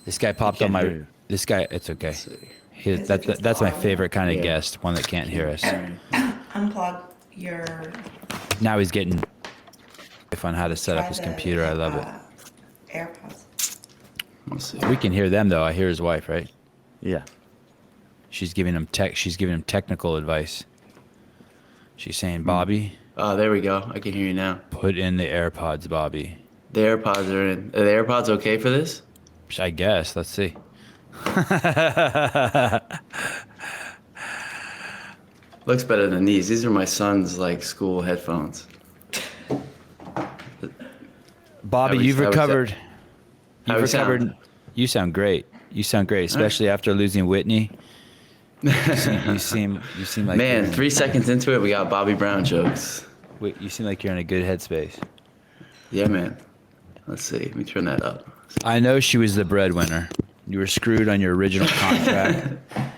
This guy He popped on can't hear my. you. This guy. It's okay. Let's see. Is it just That's my audio? favorite kind of Yeah. guest. One that can't hear us. Unplug your. Now he's getting on how to set up Try his the computer. I love it. AirPods. Let's see. We can hear them though. I hear his wife, right? Yeah. She's giving him technical advice. She's saying, Bobby, Oh, there we go. I can hear you now. put in the AirPods, Bobby. The AirPods are in. Are the AirPods okay for this? I guess. Let's see. Looks better than these. These are my son's like school headphones. Bobby, How we- you've how we recovered. how You've we sound? recovered. You sound great. You sound great, especially after losing Whitney. You seem like Man, you're 3 seconds into it, we got Bobby Brown jokes. you seem like you're in a good headspace. Yeah, man. Let's see. Let me turn that up. I know she was the breadwinner. You were screwed on your original contract.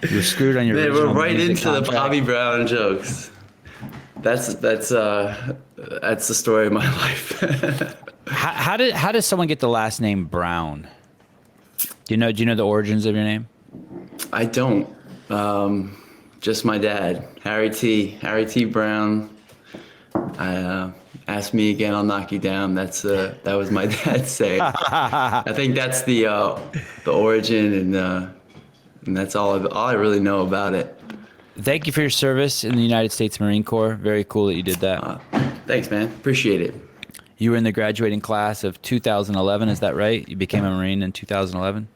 You were screwed on your Man, original we're right music into the contract. Bobby Brown jokes. That's the story of my life. How does someone get the last name Brown? Do you know the origins of your name? I don't. Just my dad, Harry T. Brown. Ask me again, I'll knock you down. That was my dad's saying. I think that's the origin, and that's all I really know about it. Thank you for your service in the United States Marine Corps. Very cool that you did that. Thanks, man. Appreciate it. You were in the graduating class of 2011, is that right? You became a Marine in 2011?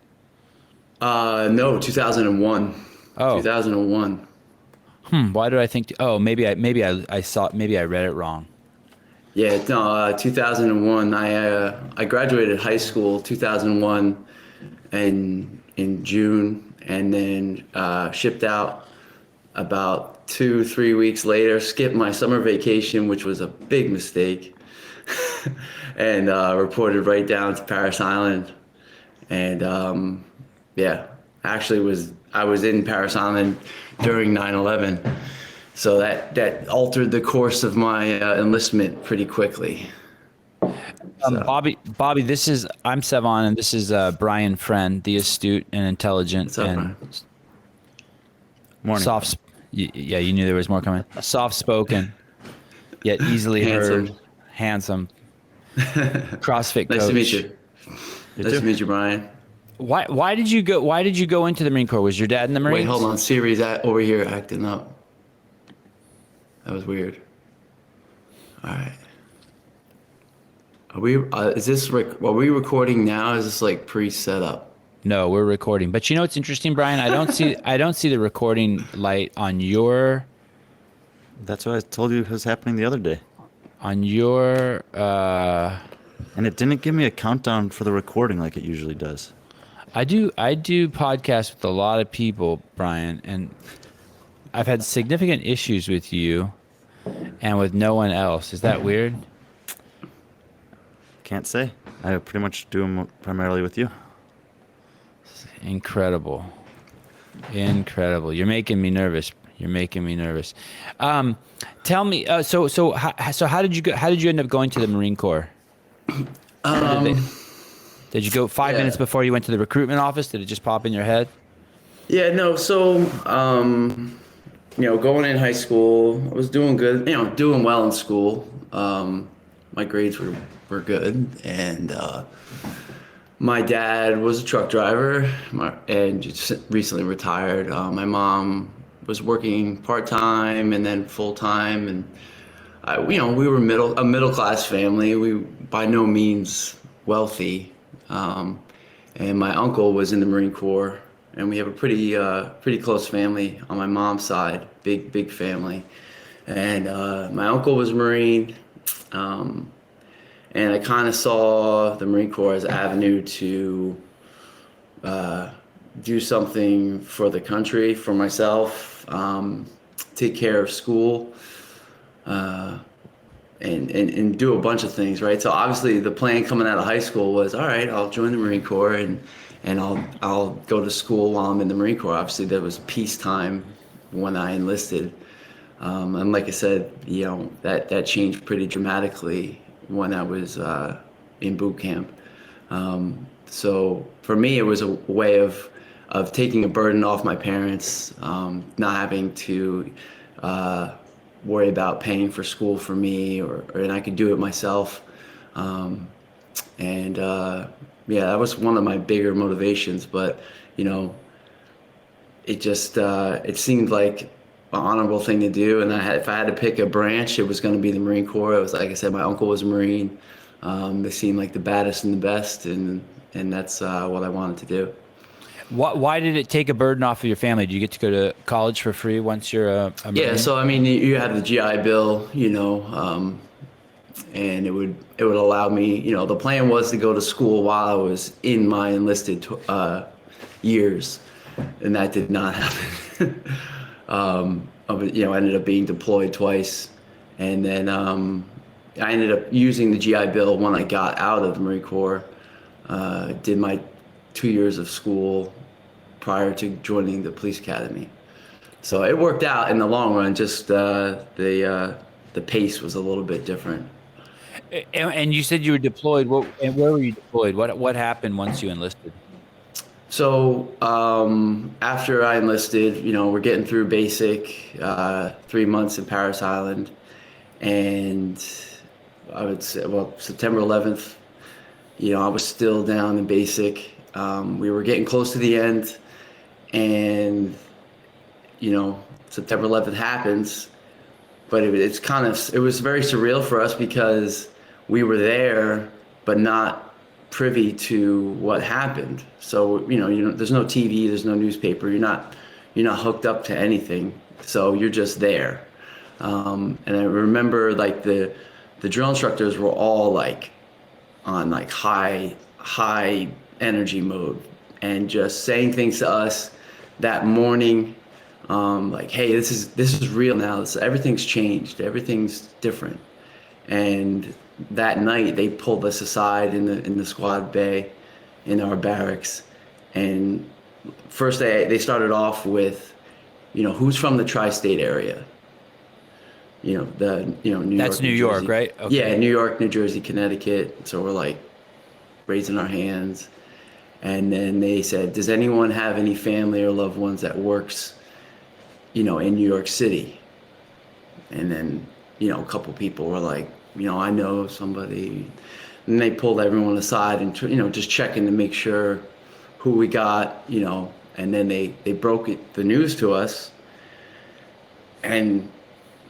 No, 2001. Oh. 2001. Why do I think? Oh, maybe I read it wrong. Yeah, no, 2001. I graduated high school 2001, and in June, and then shipped out about 2-3 weeks later. Skipped my summer vacation, which was a big mistake, and reported right down to Paris Island. And yeah, actually I was in Paris Island during 9/11. So that altered the course of my enlistment pretty quickly. So. Bobby, I'm Sevan, and this is Brian Friend, the astute and intelligent What's up, and Brian? Morning. soft. Yeah, you knew there was more coming. Soft-spoken, yet easily Handsome. heard, handsome. CrossFit coach. Nice to meet you. You Nice too. to meet you, Brian. Why did you go into the Marine Corps? Was your dad in the Marines? Wait, hold on. Siri's over here acting up. That was weird. All right. Are we? Are we recording now? Is this like pre-set up? No, we're recording. But you know what's interesting, Brian? I don't see the recording light on your That's what I told you was happening the other day. And it didn't give me a countdown for the recording like it usually does. I do podcasts with a lot of people, Brian, and I've had significant issues with you and with no one else. Is that weird? Can't say. I pretty much do them primarily with you. Incredible. You're making me nervous. Tell me. So how did you go? How did you end up going to the Marine Corps? Did you go 5 minutes before you went to the recruitment office? Did it just pop in your head? Yeah, no. So, going in high school, I was doing good. Doing well in school. My grades were good, and my dad was a truck driver, and just recently retired. My mom was working part-time and then full-time, and we were a middle-class family. We by no means wealthy, and my uncle was in the Marine Corps, and we have a pretty close family on my mom's side, big family, and my uncle was a Marine, and I kind of saw the Marine Corps as an avenue to do something for the country, for myself, take care of school, and do a bunch of things, right? So obviously the plan coming out of high school was, all right, I'll join the Marine Corps and I'll go to school while I'm in the Marine Corps. Obviously there was peacetime when I enlisted. And like I said, that changed pretty dramatically when I was in boot camp. So for me, it was a way of taking a burden off my parents, not having to worry about paying for school for me, and I could do it myself. Um, and yeah, that was one of my bigger motivations. But you know, it just it seemed like an honorable thing to do. And if I had to pick a branch, it was going to be the Marine Corps. It was, like I said, my uncle was a Marine. They seemed like the baddest and the best, and that's what I wanted to do. Why did it take a burden off of your family? Do you get to go to college for free once you're a Marine? Yeah, so I mean, you have the GI Bill, and it would allow me. The plan was to go to school while I was in my enlisted years, and that did not happen. I ended up being deployed twice, and then I ended up using the GI Bill when I got out of the Marine Corps. Did my 2 years of school prior to joining the police academy. So it worked out in the long run. Just the pace was a little bit different. And you said you were deployed. And where were you deployed? What happened once you enlisted? So after I enlisted, we're getting through basic, 3 months in Paris Island, and I would say, September 11th, I was still down in basic. We were getting close to the end, and September 11th happens, but it was very surreal for us because we were there, but not privy to what happened. So there's no TV, there's no newspaper, you're not hooked up to anything, so you're just there. And I remember like the drill instructors were all like on like high energy mode and just saying things to us that morning, like, hey, this is real now. Everything's changed, everything's different. And that night they pulled us aside in the squad bay in our barracks, and first they started off with, who's from the tri-state area. New York. That's New York, right? Okay. Yeah, New York, New Jersey, Connecticut. So we're like raising our hands. And then they said, does anyone have any family or loved ones that works, in New York City? And then, a couple people were like, I know somebody. And they pulled everyone aside and, just checking to make sure who we got, and then they broke the news to us. And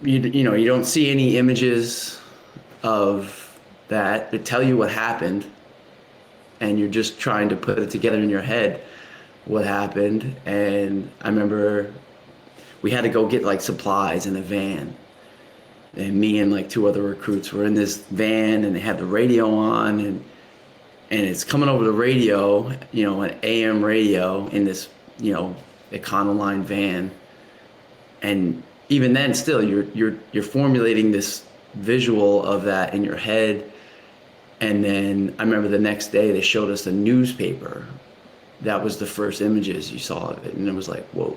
you don't see any images of that that tell you what happened, and you're just trying to put it together in your head what happened. And I remember we had to go get like supplies in a van, and me and like 2 other recruits were in this van, and they had the radio on, and it's coming over the radio, an AM radio in this Econoline van. And even then, still, you're formulating this visual of that in your head. And then I remember the next day they showed us a newspaper. That was the first images you saw of it, and it was like, whoa.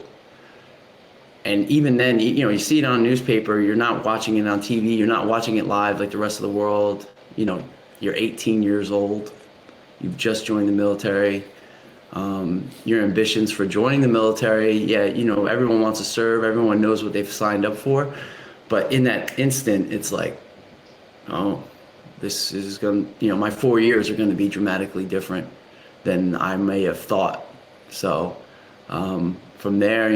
And even then, you see it on a newspaper. You're not watching it on TV. You're not watching it live like the rest of the world. You're 18 years old. You've just joined the military. Your ambitions for joining the military, everyone wants to serve, everyone knows what they've signed up for, but in that instant, it's like, oh, this is going to, my 4 years are going to be dramatically different than I may have thought. So from there,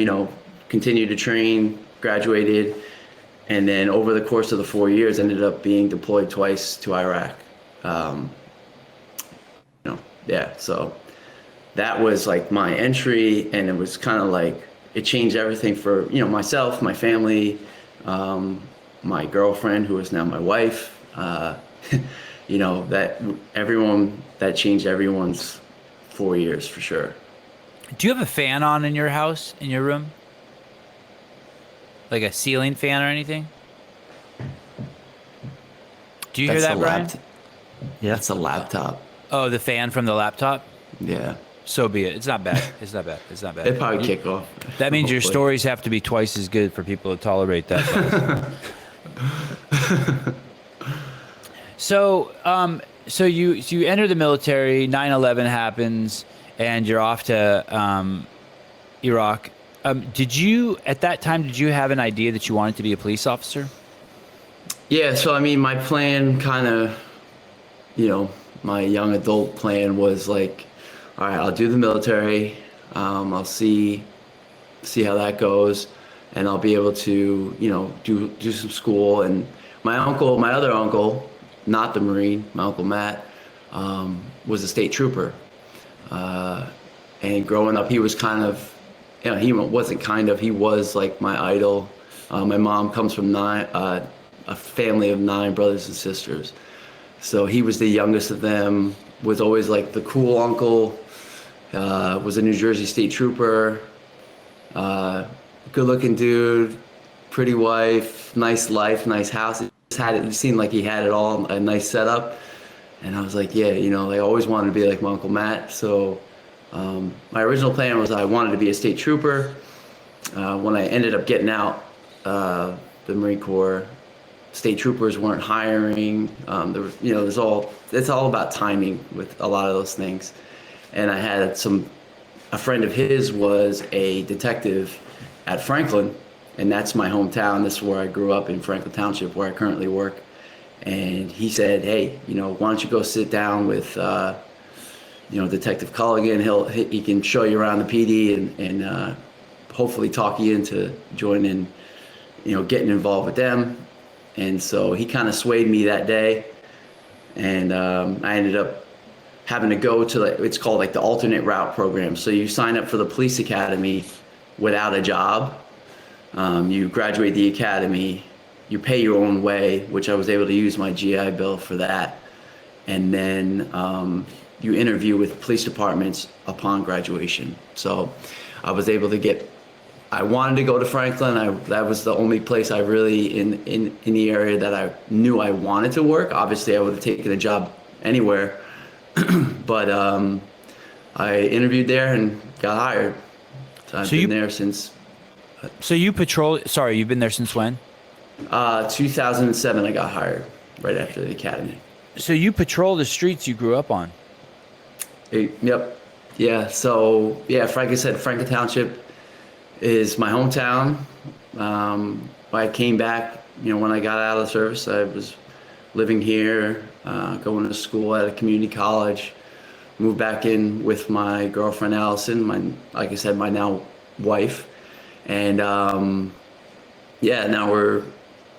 continued to train, graduated, and then over the course of the 4 years, ended up being deployed twice to Iraq. So that was like my entry, and it was kind of like, it changed everything for, myself, my family, my girlfriend, who is now my wife, that changed everyone's 4 years for sure. Do you have a fan on in your house, in your room? Like a ceiling fan or anything? Do you hear that, Brian? Yeah. That's a laptop. Oh, the fan from the laptop? Yeah. So be it. It's not bad. It's not bad. It's not bad. It'd probably kick off. That means your Hopefully. stories have to be twice as good for people to tolerate that. So, So you enter the military. 9/11 happens, and you're off to Iraq. Did you at that time? Did you have an idea that you wanted to be a police officer? Yeah, so I mean, my plan kind of, my young adult plan was like, all right, I'll do the military. I'll see how that goes, and I'll be able to, do some school. And my other uncle, not the Marine, my uncle Matt, was a state trooper. And growing up, he was kind of, he wasn't kind of, he was like my idol. My mom comes from a family of 9 brothers and sisters. So he was the youngest of them, was always like the cool uncle, was a New Jersey state trooper, good looking dude, pretty wife, nice life, nice house. It seemed like he had it all, a nice setup. And I was like, yeah, I always wanted to be like my Uncle Matt. So my original plan was I wanted to be a state trooper. When I ended up getting out, the Marine Corps, state troopers weren't hiring. It's all about timing with a lot of those things. And I had a friend of his was a detective at Franklin, and that's my hometown. This is where I grew up, in Franklin Township, where I currently work. And he said, hey, why don't you go sit down with, Detective Culligan. He can show you around the PD and hopefully talk you into joining, getting involved with them. And so he kind of swayed me that day. And I ended up having to go to, it's called like the alternate route program. So you sign up for the police academy without a job. You graduate the academy, you pay your own way, which I was able to use my GI Bill for that. And then you interview with police departments upon graduation. So I was able to I wanted to go to Franklin. That was the only place I really, in the area that I knew I wanted to work. Obviously I would have taken a job anywhere, but I interviewed there and got hired. So I've been there since. So you you've been there since when? 2007 I got hired, right after the academy. So you patrol the streets you grew up on? Yep. Yeah, so, like I said, Franklin Township is my hometown. I came back, when I got out of the service, I was living here, going to school at a community college, moved back in with my girlfriend, Allison, like I said, my now wife. And, now we're,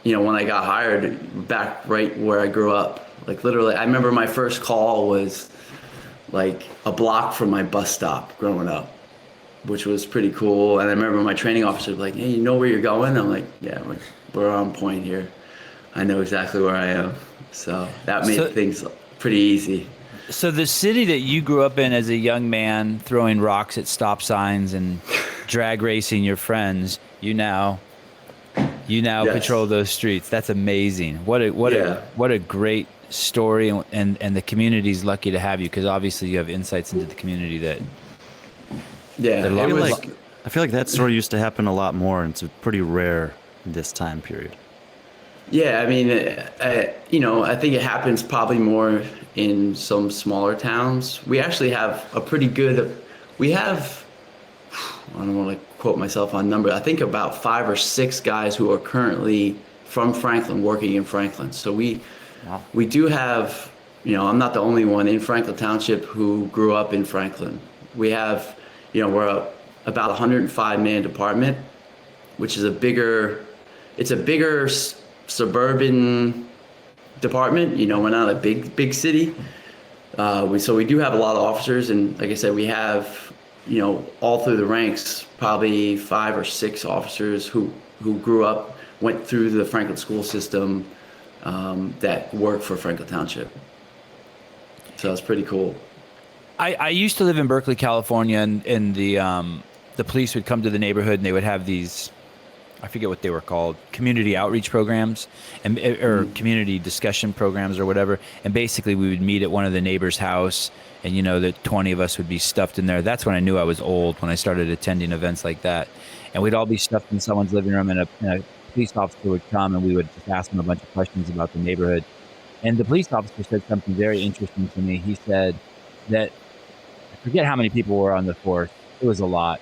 when I got hired, back right where I grew up. Like literally, I remember my first call was like a block from my bus stop growing up, which was pretty cool. And I remember my training officer was like, hey, you know where you're going? I'm like, yeah, we're on point here. I know exactly where I am. So that made things pretty easy. So the city that you grew up in as a young man, throwing rocks at stop signs and drag racing your friends, you now yes. Patrol those streets. That's amazing. What a great story, and the community's lucky to have you, because obviously you have insights into the community that. Yeah, I feel like that story used to happen a lot more, and it's pretty rare this time period. Yeah, I mean, I think it happens probably more in some smaller towns. We actually have I don't want to quote myself on number, I think about 5 or 6 guys who are currently from Franklin working in Franklin. So we do have, I'm not the only one in Franklin Township who grew up in Franklin. We have, we're about 105-man department, which is a bigger suburban department. We're not a big city. So we do have a lot of officers, and like I said, we have, all through the ranks, probably 5 or 6 officers who grew up, went through the Franklin school system, that work for Franklin Township. So it's pretty cool. I used to live in Berkeley, California, and the police would come to the neighborhood, and they would have these, I forget what they were called, community outreach programs or community discussion programs or whatever. And basically we would meet at one of the neighbors' house, and the 20 of us would be stuffed in there. That's when I knew I was old, when I started attending events like that. And we'd all be stuffed in someone's living room, and a police officer would come, and we would just ask them a bunch of questions about the neighborhood. And the police officer said something very interesting to me. He said that, I forget how many people were on the force. It was a lot.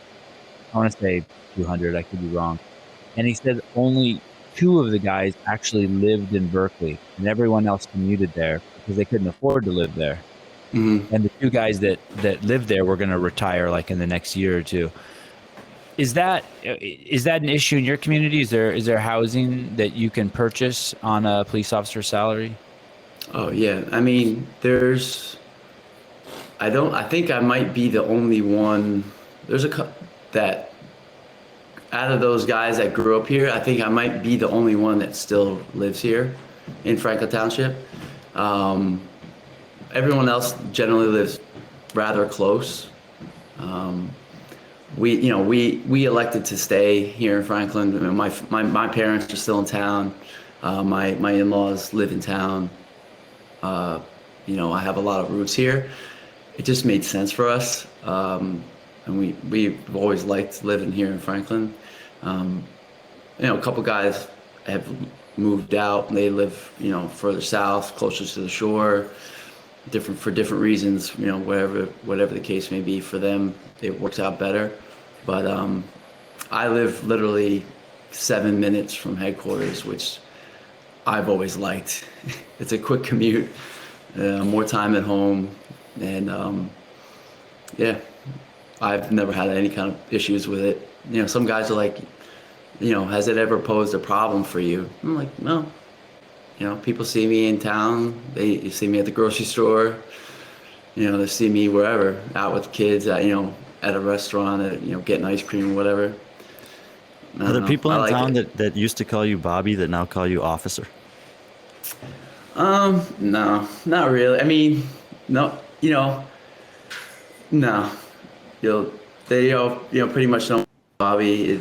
I want to say 200. I could be wrong. And he said only 2 of the guys actually lived in Berkeley, and everyone else commuted there because they couldn't afford to live there. Mm-hmm. And the 2 guys that lived there were going to retire like in the next year or two. Is that an issue in your community? Is there housing that you can purchase on a police officer's salary? Oh yeah, I mean, I think I might be the only one. There's that out of those guys that grew up here, I think I might be the only one that still lives here in Franklin Township. Everyone else generally lives rather close. We elected to stay here in Franklin. I mean, my parents are still in town. My in-laws live in town. I have a lot of roots here. It just made sense for us, and we've always liked living here in Franklin. A couple guys have moved out, and they live further south, closer to the shore, for different reasons. Whatever the case may be for them, it works out better. But I live literally 7 minutes from headquarters, which I've always liked. It's a quick commute, more time at home, and yeah, I've never had any kind of issues with it. Some guys are like, has it ever posed a problem for you? I'm like, no. People see me in town. They see me at the grocery store. They see me wherever, out with kids, at a restaurant, getting ice cream or whatever. Are there people in town that used to call you Bobby that now call you officer? No, not really. I mean, no, no. They pretty much know Bobby.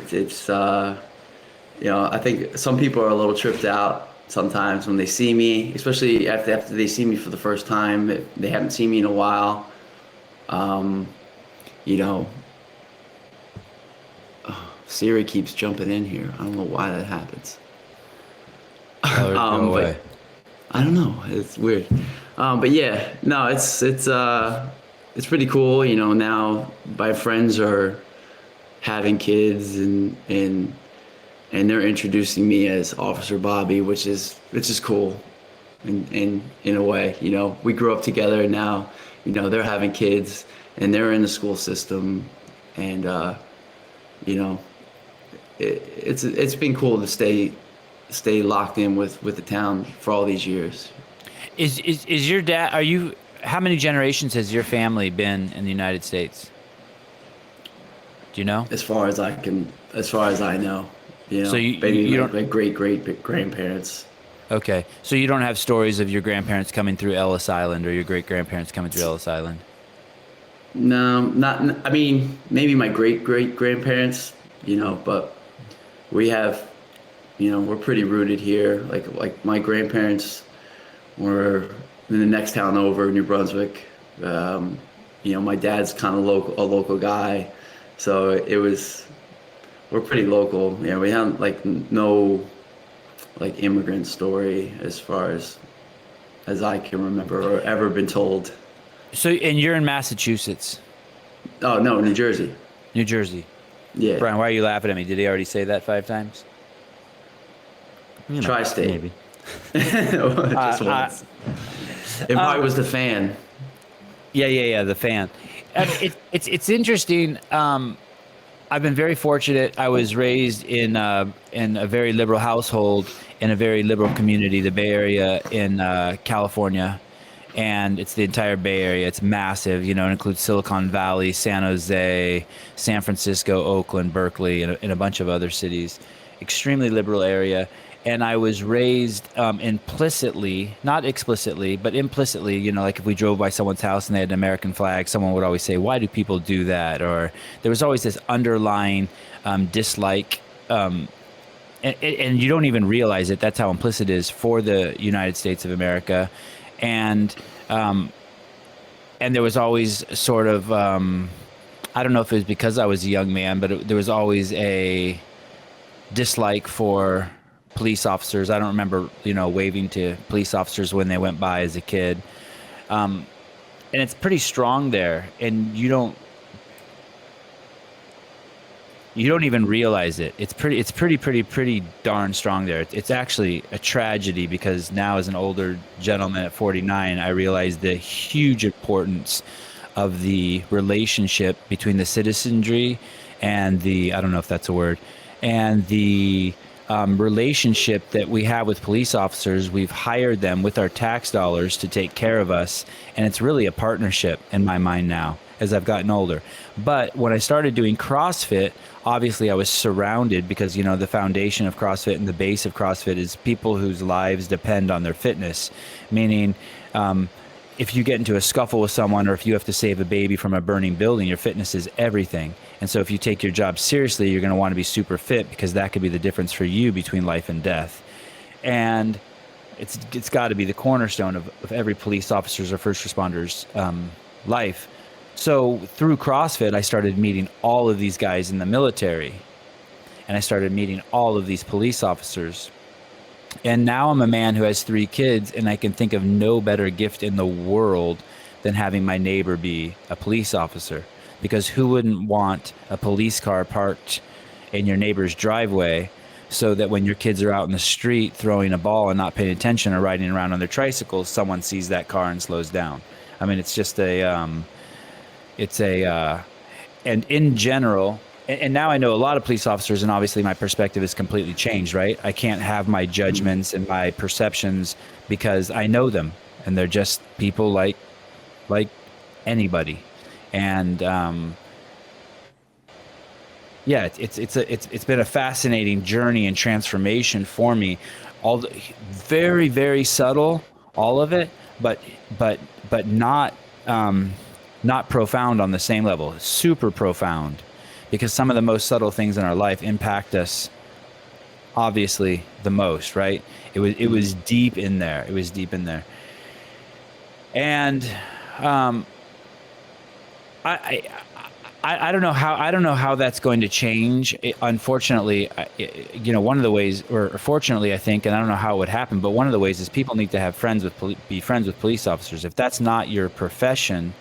I think some people are a little tripped out sometimes when they see me, especially after they see me for the first time. They haven't seen me in a while. Siri keeps jumping in here. I don't know why that happens. Go away. I don't know. It's weird. But yeah, no, it's pretty cool. Now my friends are having kids and they're introducing me as Officer Bobby, which is cool. In a way, we grew up together, and now, they're having kids and they're in the school system, and it's been cool to stay locked in with the town for all these years. Is your dad? How many generations has your family been in the United States? Do you know? As far as I know, So you don't, like great grandparents. Okay, so you don't have stories of your grandparents coming through Ellis Island or your great grandparents coming through Ellis Island? No, not. I mean, maybe my great grandparents, but we have, we're pretty rooted here. Like my grandparents were in the next town over, New Brunswick. My dad's kind of a local guy, so we're pretty local. We have no immigrant story as far as I can remember or ever been told. So, and you're in Massachusetts? Oh no, New Jersey. New Jersey. Yeah. Brian, why are you laughing at me? Did he already say that 5 times? Tri-state. Maybe. Just once. It probably was the fan. Yeah, the fan. It's interesting. I've been very fortunate. I was raised in a very liberal household in a very liberal community, the Bay Area in California, and it's the entire Bay Area. It's massive. It includes Silicon Valley, San Jose, San Francisco, Oakland, Berkeley, and a bunch of other cities. Extremely liberal area. And I was raised implicitly, not explicitly, but implicitly, like if we drove by someone's house and they had an American flag, someone would always say, why do people do that? Or there was always this underlying dislike, and you don't even realize it. That's how implicit it is for the United States of America. And there was always sort of, I don't know if it was because I was a young man, but there was always a dislike for police officers. I don't remember, waving to police officers when they went by as a kid. And it's pretty strong there, and you don't even realize it. It's pretty darn strong there. It's actually a tragedy, because now as an older gentleman at 49, I realize the huge importance of the relationship between the citizenry and I don't know if that's a word, and the relationship that we have with police officers. We've hired them with our tax dollars to take care of us, and it's really a partnership in my mind now as I've gotten older. But when I started doing CrossFit, obviously I was surrounded, because the foundation of CrossFit and the base of CrossFit is people whose lives depend on their fitness, meaning if you get into a scuffle with someone, or if you have to save a baby from a burning building, your fitness is everything. And so if you take your job seriously, you're going to want to be super fit, because that could be the difference for you between life and death. And it's got to be the cornerstone of every police officer's or first responder's life. So through CrossFit, I started meeting all of these guys in the military, and I started meeting all of these police officers. And now I'm a man who has 3 kids, and I can think of no better gift in the world than having my neighbor be a police officer. Because who wouldn't want a police car parked in your neighbor's driveway, so that when your kids are out in the street throwing a ball and not paying attention, or riding around on their tricycles, someone sees that car and slows down? I mean, it's just and in general, and now I know a lot of police officers, and obviously my perspective is completely changed, right? I can't have my judgments and my perceptions, because I know them, and they're just people like anybody. And it's been a fascinating journey and transformation for me. Very, very subtle, all of it, but not profound on the same level. Super profound, because some of the most subtle things in our life impact us obviously the most, right? It was deep in there. It was deep in there. And I don't know how that's going to change. Unfortunately, one of the ways, or fortunately, I think, and I don't know how it would happen, but one of the ways is people need to have be friends with police officers. If that's not your profession,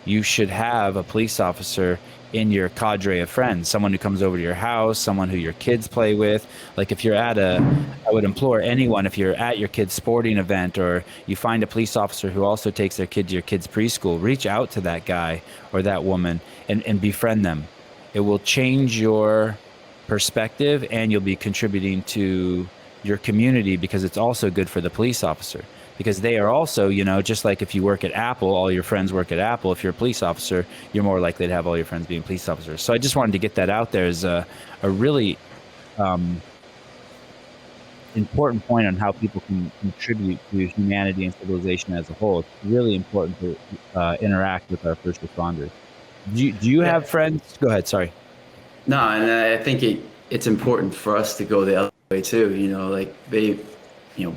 you should have a police officer in your cadre of friends, someone who comes over to your house, someone who your kids play with. Like if you're I would implore anyone, if you're at your kid's sporting event, or you find a police officer who also takes their kid to your kid's preschool, reach out to that guy or that woman and befriend them. It will change your perspective, and you'll be contributing to your community, because it's also good for the police officer. Because they are also, just like if you work at Apple, all your friends work at Apple. If you're a police officer, you're more likely to have all your friends being police officers. So I just wanted to get that out there as a really important point on how people can contribute to humanity and civilization as a whole. It's really important to interact with our first responders. Do you have friends? Go ahead. Sorry. No, and I think it's important for us to go the other way too.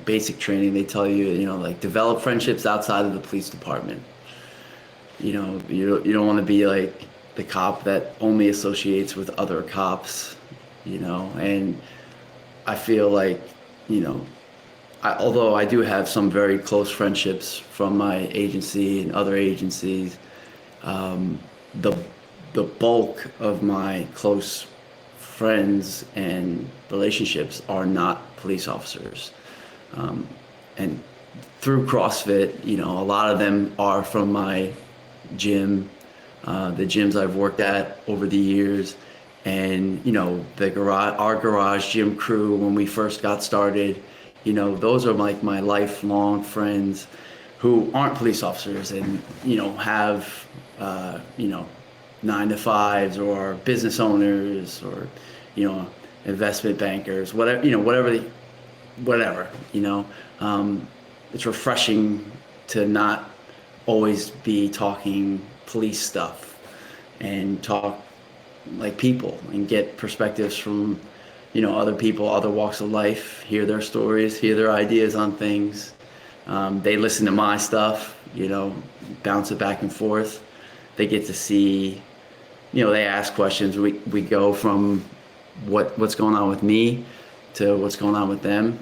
Basic training, they tell you, develop friendships outside of the police department. You don't want to be like the cop that only associates with other cops, and I feel like, although I do have some very close friendships from my agency and other agencies, the bulk of my close friends and relationships are not police officers. And through CrossFit, a lot of them are from my gym, the gyms I've worked at over the years, and our garage gym crew when we first got started. Those are like my lifelong friends who aren't police officers, and have 9-to-5s, or business owners, or investment bankers, whatever. It's refreshing to not always be talking police stuff, and talk like people, and get perspectives from other people, other walks of life, hear their stories, hear their ideas on things. They listen to my stuff, bounce it back and forth. They get to see, they ask questions. We go from what's going on with me to what's going on with them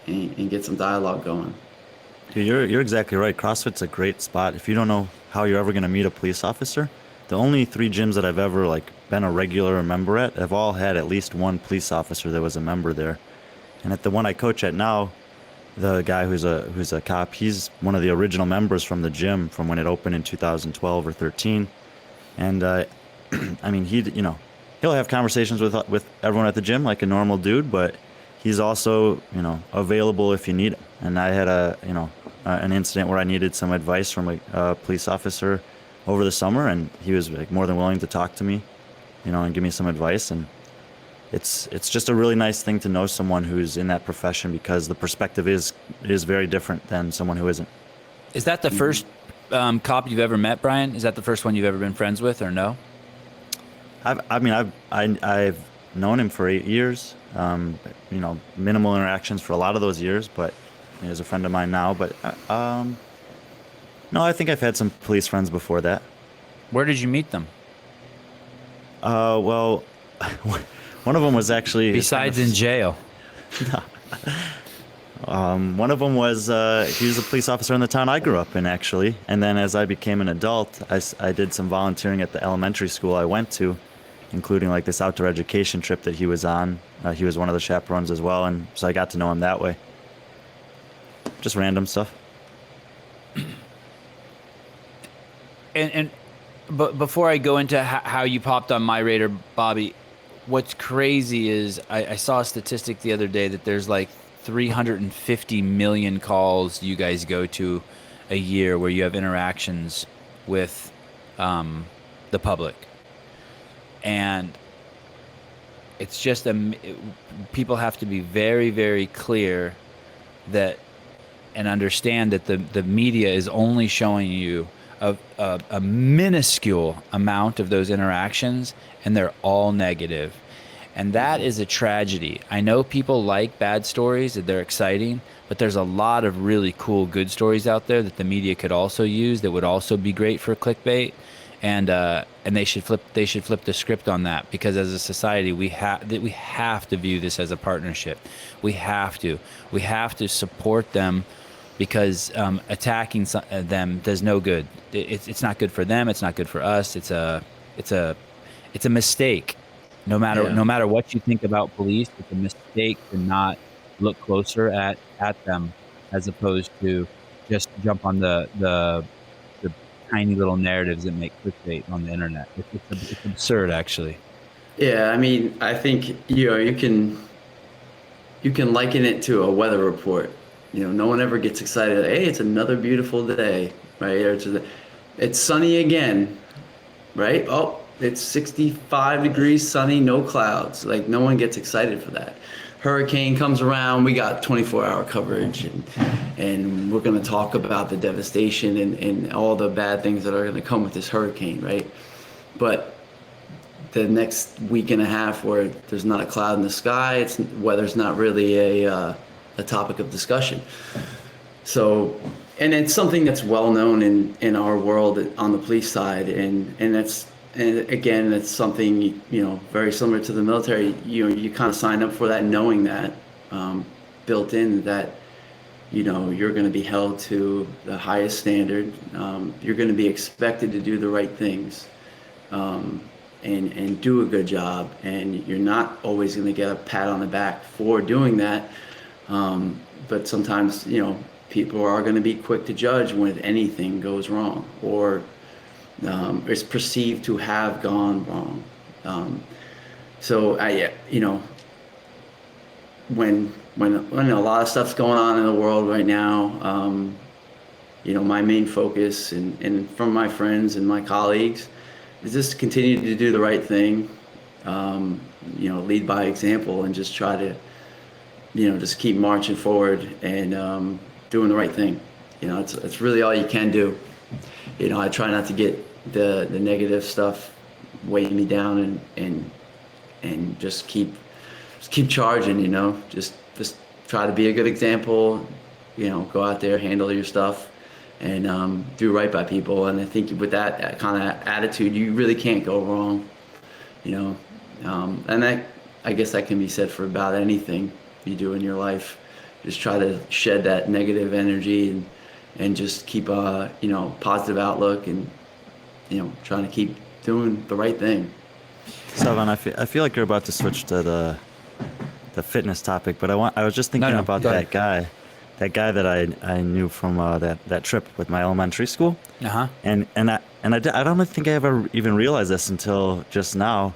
and get some dialogue going. Dude, you're exactly right. CrossFit's a great spot. If you don't know how you're ever going to meet a police officer, the only 3 gyms that I've ever like been a regular member at have all had at least one police officer that was a member there. And at the one I coach at now, the guy who's a cop, he's one of the original members from the gym from when it opened in 2012 or 13. And I mean, he'll have conversations with everyone at the gym like a normal dude, but he's also, available if you need him. And I had an incident where I needed some advice from a police officer over the summer, and he was like more than willing to talk to me, and give me some advice. And it's just a really nice thing to know someone who's in that profession, because the perspective is very different than someone who isn't. Is that the first cop you've ever met, Brian? Is that the first one you've ever been friends with, or no? I've known him for 8 years. Minimal interactions for a lot of those years, but he's a friend of mine now. But no, I think I've had some police friends before that. Where did you meet them? Well, one of them was actually Besides in jail. One of them was he was a police officer in the town I grew up in, actually. And then as I became an adult, I did some volunteering at the elementary school I went to, including like this outdoor education trip that he was on. He was one of the chaperones as well, and so I got to know him that way. Just random stuff. But before I go into how you popped on my radar, Bobby, what's crazy is I saw a statistic the other day that there's like 350 million calls you guys go to a year where you have interactions with the public. And it's just people have to be very, very clear that and understand that the media is only showing you a minuscule amount of those interactions, and they're all negative. And that is a tragedy. I know people like bad stories, that they're exciting, but there's a lot of really cool good stories out there that the media could also use that would also be great for clickbait. And they should flip the script on that, because as a society we have to view this as a partnership. We have to support them, because attacking them does no good. It's not good for them. It's not good for us. It's a mistake. No matter what you think about police, it's a mistake to not look closer at them, as opposed to just jump on the tiny little narratives that make clickbait on the internet. It's absurd, actually. Yeah, I mean, I think you can liken it to a weather report. No one ever gets excited. Hey, it's another beautiful day, right? Or it's sunny again, right? Oh, it's 65 degrees, sunny, no clouds. Like, no one gets excited for that. Hurricane comes around, we got 24-hour coverage, and we're going to talk about the devastation and all the bad things that are going to come with this hurricane, right? But the next week and a half where there's not a cloud in the sky, weather's not really a topic of discussion. So, and it's something that's well known in our world on the police side, and again, it's something very similar to the military. You kind of sign up for that, knowing that built in that you're going to be held to the highest standard. You're going to be expected to do the right things and do a good job, and you're not always going to get a pat on the back for doing that. But sometimes people are going to be quick to judge when anything goes wrong or is perceived to have gone wrong. So when a lot of stuff's going on in the world right now, my main focus and from my friends and my colleagues is just to continue to do the right thing, lead by example, and just try to just keep marching forward and doing the right thing. It's really all you can do. I try not to get the negative stuff weighing me down and just keep charging. Just try to be a good example. Go out there, handle your stuff, and do right by people. And I think with that kind of attitude, you really can't go wrong. And I guess that can be said for about anything you do in your life. Just try to shed that negative energy and just keep a, positive outlook and, trying to keep doing the right thing. Sevan, I feel like you're about to switch to the fitness topic, but I was just thinking No, about go that guy that I knew from that trip with my elementary school. Uh-huh. I don't think I ever even realized this until just now,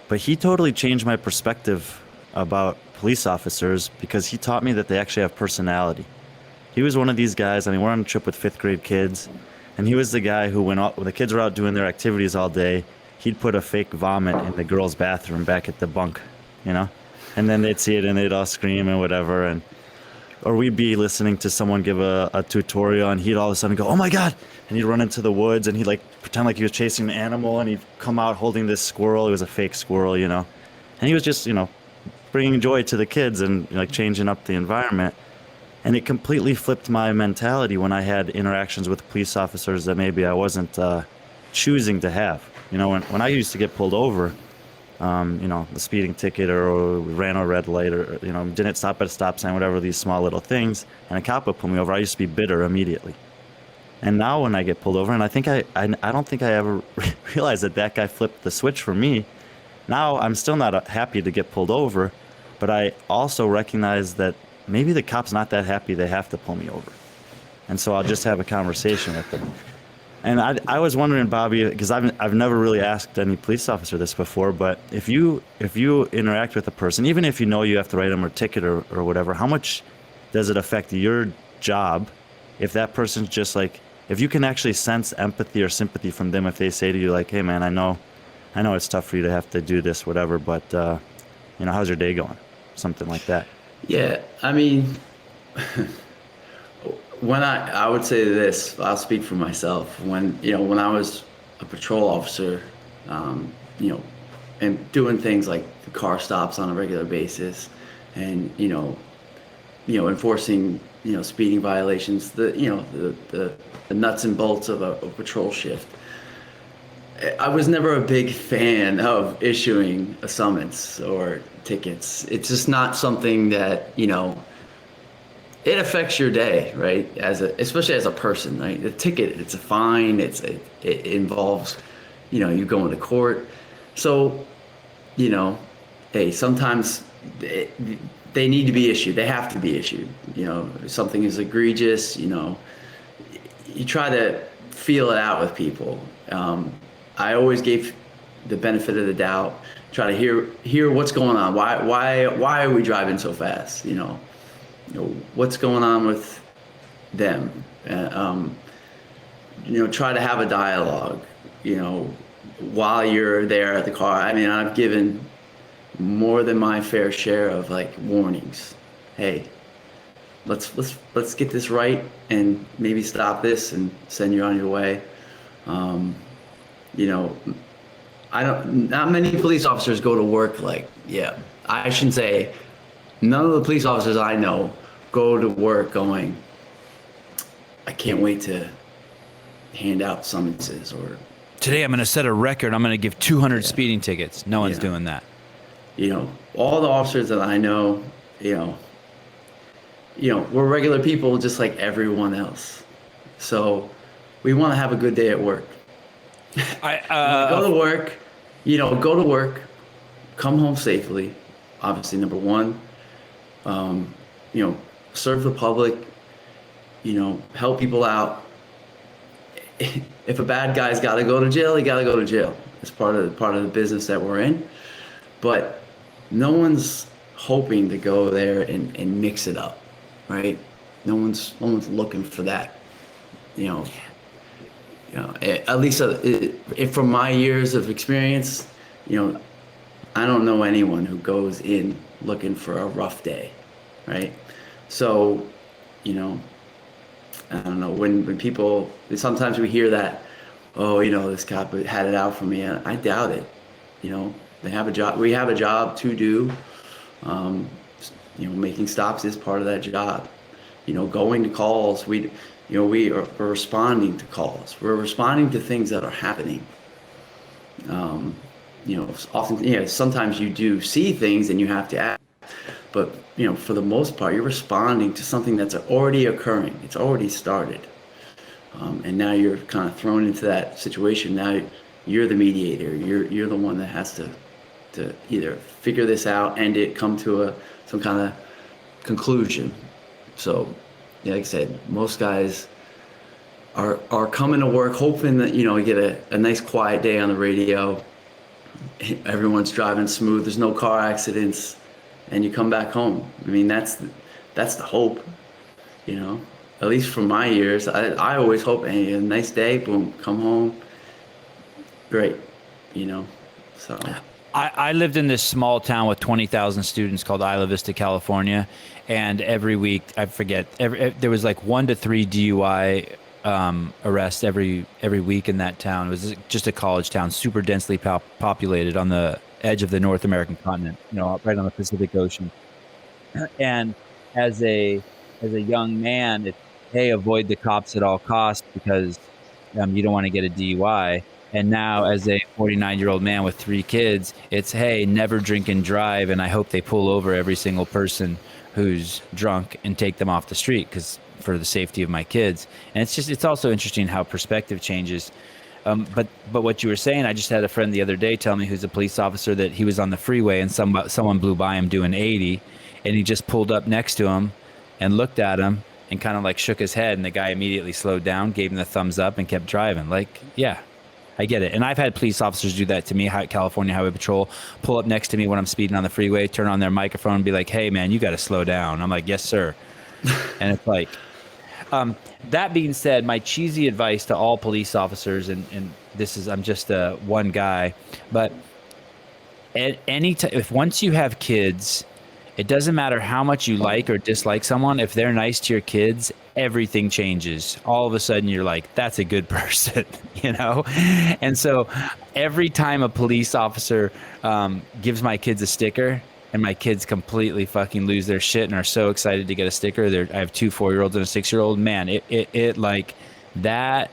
but he totally changed my perspective about police officers because he taught me that they actually have personality. He was one of these guys. I mean, we're on a trip with 5th grade kids, and he was the guy who, when the kids were out doing their activities all day, he'd put a fake vomit in the girls' bathroom back at the bunk, and then they'd see it and they'd all scream and whatever, or we'd be listening to someone give a tutorial, and he'd all of a sudden go, "Oh my God!" and he'd run into the woods, and he'd like pretend like he was chasing an animal, and he'd come out holding this squirrel. It was a fake squirrel, and he was just, bringing joy to the kids and changing up the environment. And it completely flipped my mentality when I had interactions with police officers that maybe I wasn't choosing to have. When I used to get pulled over, the speeding ticket or ran a red light or, didn't stop at a stop sign, whatever, these small little things, and a cop would pull me over, I used to be bitter immediately. And now when I get pulled over, and I don't think I ever realized that guy flipped the switch for me. Now I'm still not happy to get pulled over, but I also recognize that maybe the cop's not that happy they have to pull me over. And so I'll just have a conversation with them. And I was wondering, Bobby, because I've never really asked any police officer this before, but if you interact with a person, even if you have to write them a ticket or whatever, how much does it affect your job if that person's just like, if you can actually sense empathy or sympathy from them if they say to you like, "Hey man, I know it's tough for you to have to do this, whatever, but how's your day going?" Something like that. Yeah, I mean, when I would say this, I'll speak for myself. When I was a patrol officer, and doing things like the car stops on a regular basis, and enforcing speeding violations, the nuts and bolts of a patrol shift. I was never a big fan of issuing a summons or tickets. It's just not something that, it affects your day, right? Especially as a person, right? The ticket, it's a fine. It involves, you going to court. So, hey, sometimes they need to be issued. They have to be issued. If something is egregious, you try to feel it out with people. I always gave the benefit of the doubt, try to hear what's going on. Why are we driving so fast? What's going on with them? Try to have a dialogue, while you're there at the car. I mean, I've given more than my fair share of like warnings. Hey, let's get this right and maybe stop this and send you on your way. Not many police officers go to work I shouldn't say, none of the police officers I know go to work going, "I can't wait to hand out summonses," or Today I'm going to set a record. I'm going to give 200 speeding tickets. No one's Yeah. doing that. All the officers that I know, we're regular people just like everyone else. So we want to have a good day at work. Go to work, come home safely. Obviously, number one, serve the public, help people out. If a bad guy's got to go to jail, he got to go to jail. It's part of the business that we're in. But no one's hoping to go there and mix it up, right? No one's looking for that, at least from my years of experience, I don't know anyone who goes in looking for a rough day, right? So, I don't know, when people, sometimes we hear that, "Oh, this cop had it out for me," and I doubt it. They have a job. We have a job to do. Making stops is part of that job. Going to calls. We're responding to calls. We're responding to things that are happening. often, sometimes you do see things and you have to act, but for the most part, you're responding to something that's already occurring. It's already started. And now you're kind of thrown into that situation. Now you're the mediator. You're the one that has to either figure this out, end it, come to some kind of conclusion. So, like I said, most guys are coming to work hoping that get a nice quiet day on the radio. Everyone's driving smooth. There's no car accidents, and you come back home. I mean, that's the hope. At least from my years, I always hope, hey, a nice day, boom, come home, great, so. I lived in this small town with 20,000 students called Isla Vista, California, and every week, I forget, there was like 1 to 3 DUI arrests every week in that town. It was just a college town, super densely populated on the edge of the North American continent, right on the Pacific Ocean. And as a young man, it's, hey, avoid the cops at all costs because you don't want to get a DUI. And now as a 49-year-old man with 3 kids, it's, hey, never drink and drive. And I hope they pull over every single person who's drunk and take them off the street because for the safety of my kids. And it's also interesting how perspective changes. But what you were saying, I just had a friend the other day tell me, who's a police officer, that he was on the freeway and someone blew by him doing 80, and he just pulled up next to him and looked at him and kind of like shook his head, and the guy immediately slowed down, gave him the thumbs up, and kept driving. Like, yeah, I get it. And I've had police officers do that to me, California Highway Patrol, pull up next to me when I'm speeding on the freeway, turn on their microphone and be like, hey, man, you got to slow down. I'm like, yes, sir. And it's like, that being said, my cheesy advice to all police officers, and I'm just one guy, but at any time, if once you have kids, it doesn't matter how much you like or dislike someone. If they're nice to your kids, everything changes. All of a sudden you're like, that's a good person, And so every time a police officer gives my kids a sticker, and my kids completely fucking lose their shit and are so excited to get a sticker. I have 2 4-year-olds and a 6-year-old. Man, it like that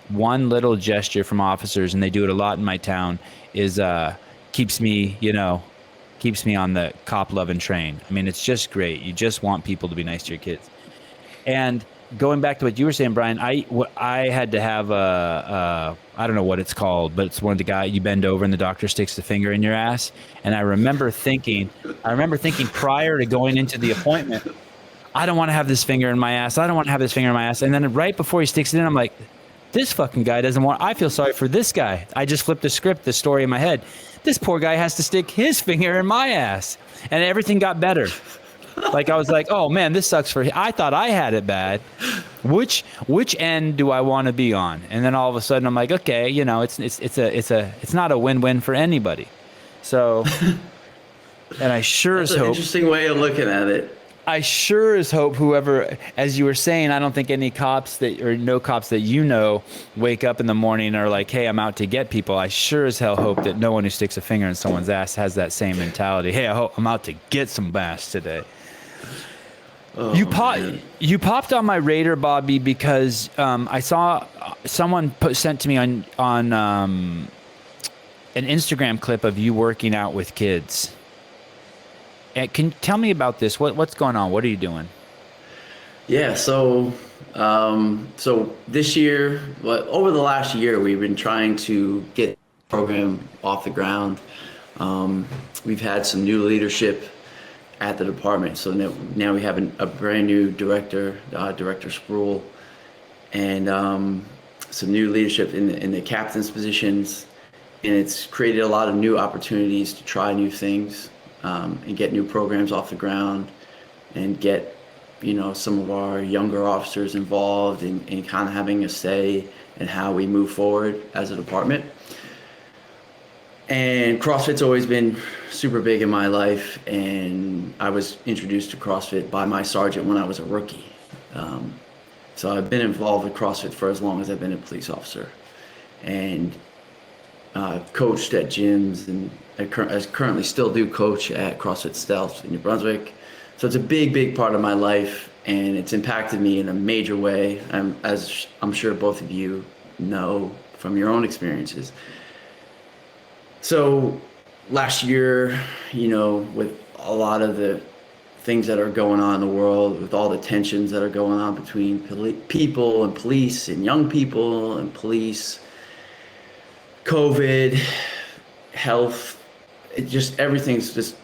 one little gesture from officers, and they do it a lot in my town, is keeps me on the cop loving train. I mean, it's just great. You just want people to be nice to your kids. And going back to what you were saying, Brian, I had to have I don't know what it's called, but it's one of the guys you bend over and the doctor sticks the finger in your ass. And I remember thinking prior to going into the appointment, I don't want to have this finger in my ass. I don't want to have this finger in my ass. And then right before he sticks it in, I'm like, this fucking guy doesn't want, I feel sorry for this guy. I just flipped the story in my head. This poor guy has to stick his finger in my ass. And everything got better. Like, I was like, oh man, this sucks for him. I thought I had it bad. Which end do I want to be on? And then all of a sudden I'm like, okay, it's not a win-win for anybody. So, and I sure as hope. Interesting way of looking at it. I sure as hope whoever, as you were saying, I don't think any cops no cops that wake up in the morning and are like, hey, I'm out to get people. I sure as hell hope that no one who sticks a finger in someone's ass has that same mentality. Hey, I hope I'm out to get some ass today. Oh, you popped on my radar, Bobby, because I saw someone sent to me on an Instagram clip of you working out with kids. And can you tell me about this? What's going on? What are you doing? Yeah, so this year, over the last year, we've been trying to get the program off the ground. We've had some new leadership at the department. So now we have a brand new director, Director Sproul, and some new leadership in the captain's positions. And it's created a lot of new opportunities to try new things and get new programs off the ground and get, some of our younger officers involved in kind of having a say in how we move forward as a department. And CrossFit's always been super big in my life, and I was introduced to CrossFit by my sergeant when I was a rookie. So I've been involved with CrossFit for as long as I've been a police officer, and I've coached at gyms, and I currently still do coach at CrossFit Stealth in New Brunswick. So it's a big, big part of my life, and it's impacted me in a major way, as I'm sure both of you know from your own experiences. So last year, with a lot of the things that are going on in the world, with all the tensions that are going on between people and police and young people and police, COVID, health, everything's just,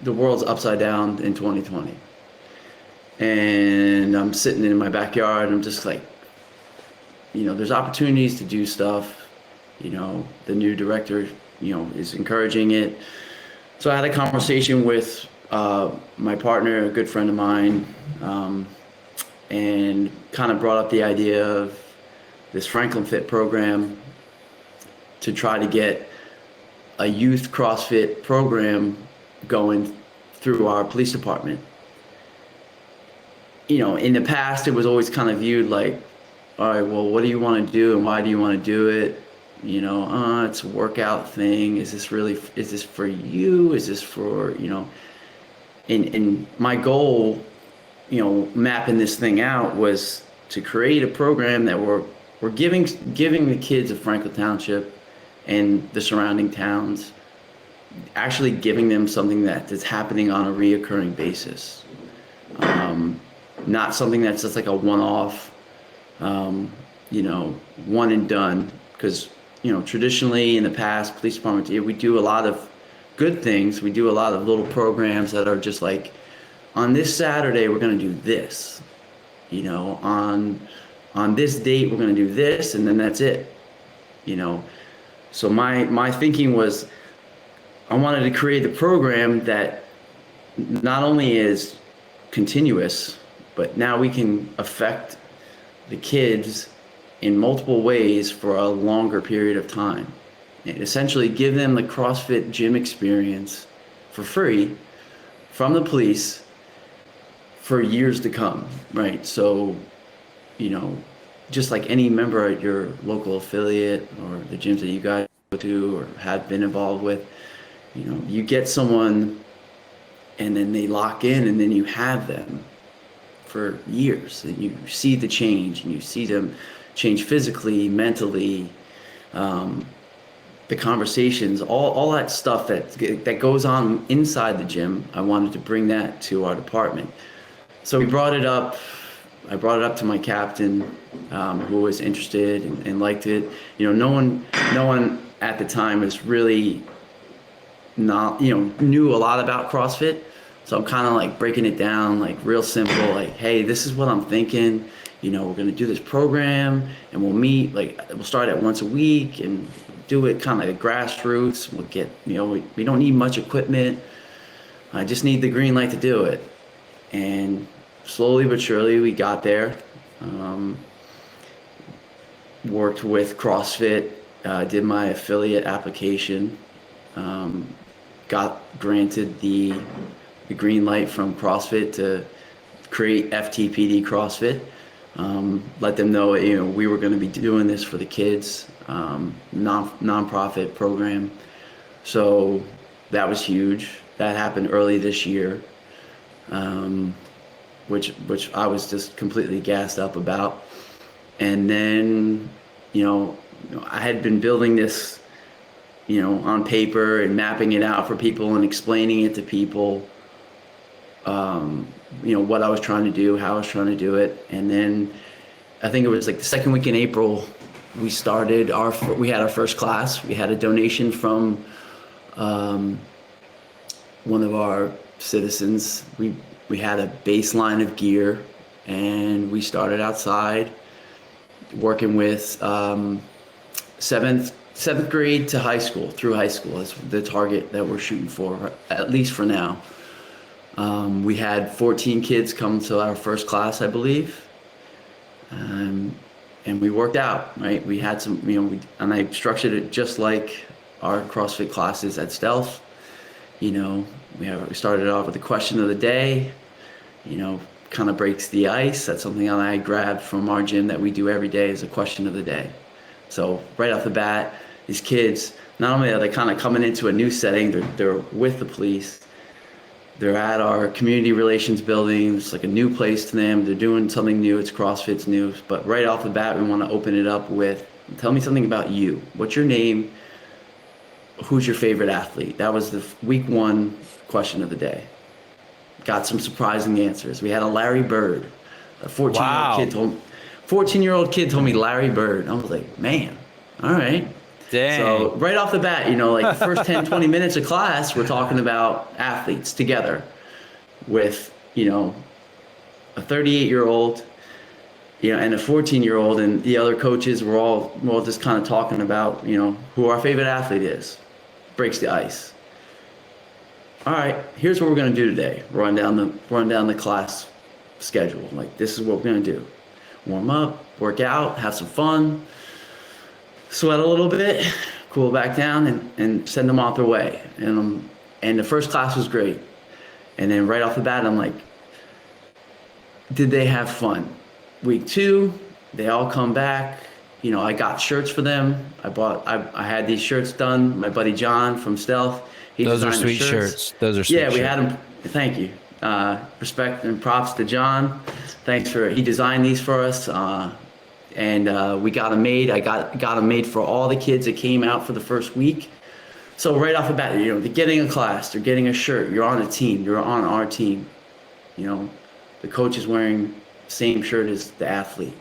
the world's upside down in 2020. And I'm sitting in my backyard, I'm just like, there's opportunities to do stuff. The new director, is encouraging it. So I had a conversation with my partner, a good friend of mine, and kind of brought up the idea of this Franklin Fit program to try to get a youth CrossFit program going through our police department. In the past, it was always kind of viewed like, all right, well, what do you want to do and why do you want to do it? It's a workout thing. Is this for you? Is this for, and my goal, mapping this thing out was to create a program that we're giving the kids of Franklin Township and the surrounding towns, actually giving them something that is happening on a reoccurring basis. Not something that's just like a one-off, one and done. Because, traditionally in the past, police departments, we do a lot of good things. We do a lot of little programs that are just like, on this Saturday, we're going to do this. On this date, we're going to do this, and then that's it. So my thinking was, I wanted to create a program that not only is continuous, but now we can affect the kids in multiple ways for a longer period of time. And essentially give them the CrossFit gym experience for free from the police for years to come, right? So, just like any member at your local affiliate or the gyms that you guys go to or have been involved with, you get someone and then they lock in and then you have them for years, and you see the change, and you see them change physically, mentally, the conversations, all that stuff that goes on inside the gym. I wanted to bring that to our department. So I brought it up to my captain, who was interested and liked it. No one at the time was really not, knew a lot about CrossFit. So I'm kind of like breaking it down, like real simple, like, hey, this is what I'm thinking. We're going to do this program and we'll meet, we'll start at once a week and do it kind of like grassroots. We'll get, we don't need much equipment. I just need the green light to do it. And slowly but surely we got there. Worked with CrossFit, did my affiliate application, got granted the green light from CrossFit to create FTPD CrossFit. Let them know, we were going to be doing this for the kids, non-profit program. So that was huge. That happened early this year, which I was just completely gassed up about. And then, I had been building this, on paper and mapping it out for people and explaining it to people, what I was trying to do, how I was trying to do it. And then I think it was like the second week in April, we had our first class. We had a donation from one of our citizens. We had a baseline of gear, and we started outside working with seventh grade to high school, through high school. That's the target that we're shooting for, at least for now. We had 14 kids come to our first class, I believe. And we worked out, right? We had some, and I structured it just like our CrossFit classes at Stealth. We started off with the question of the day, kind of breaks the ice. That's something that I grabbed from our gym that we do every day, is a question of the day. So right off the bat, these kids, not only are they kind of coming into a new setting, they're with the police. They're at our community relations building. It's like a new place to them. They're doing something new. It's CrossFit's new. But right off the bat, we want to open it up with, tell me something about you. What's your name? who's your favorite athlete? That was the week 1 question of the day. Got some surprising answers. We had a Larry Bird. A 14-year-old kid told me Larry Bird. I was like, man, all right. Dang. So right off the bat, like the first 10, 20 minutes of class, we're talking about athletes together with, a 38-year-old, and a 14-year-old, and the other coaches we're all just kind of talking about, who our favorite athlete is. Breaks the ice. All right, here's what we're going to do today. Run down the class schedule. Like, this is what we're going to do. Warm up, work out, have some fun, sweat a little bit, cool back down, and send them off their way. And the first class was great. And then right off the bat, I'm like, did they have fun? Week 2, they all come back. I got shirts for them. I had these shirts done. My buddy John from Stealth. Those are sweet shirts. Those are sweet Yeah, we shirts. had them. Thank you. Respect and props to John. He designed these for us. And we got them made. I got them made for all the kids that came out for the first week. So right off the bat, they're getting a class, they're getting a shirt. You're on a team. You're on our team. The coach is wearing the same shirt as the athlete.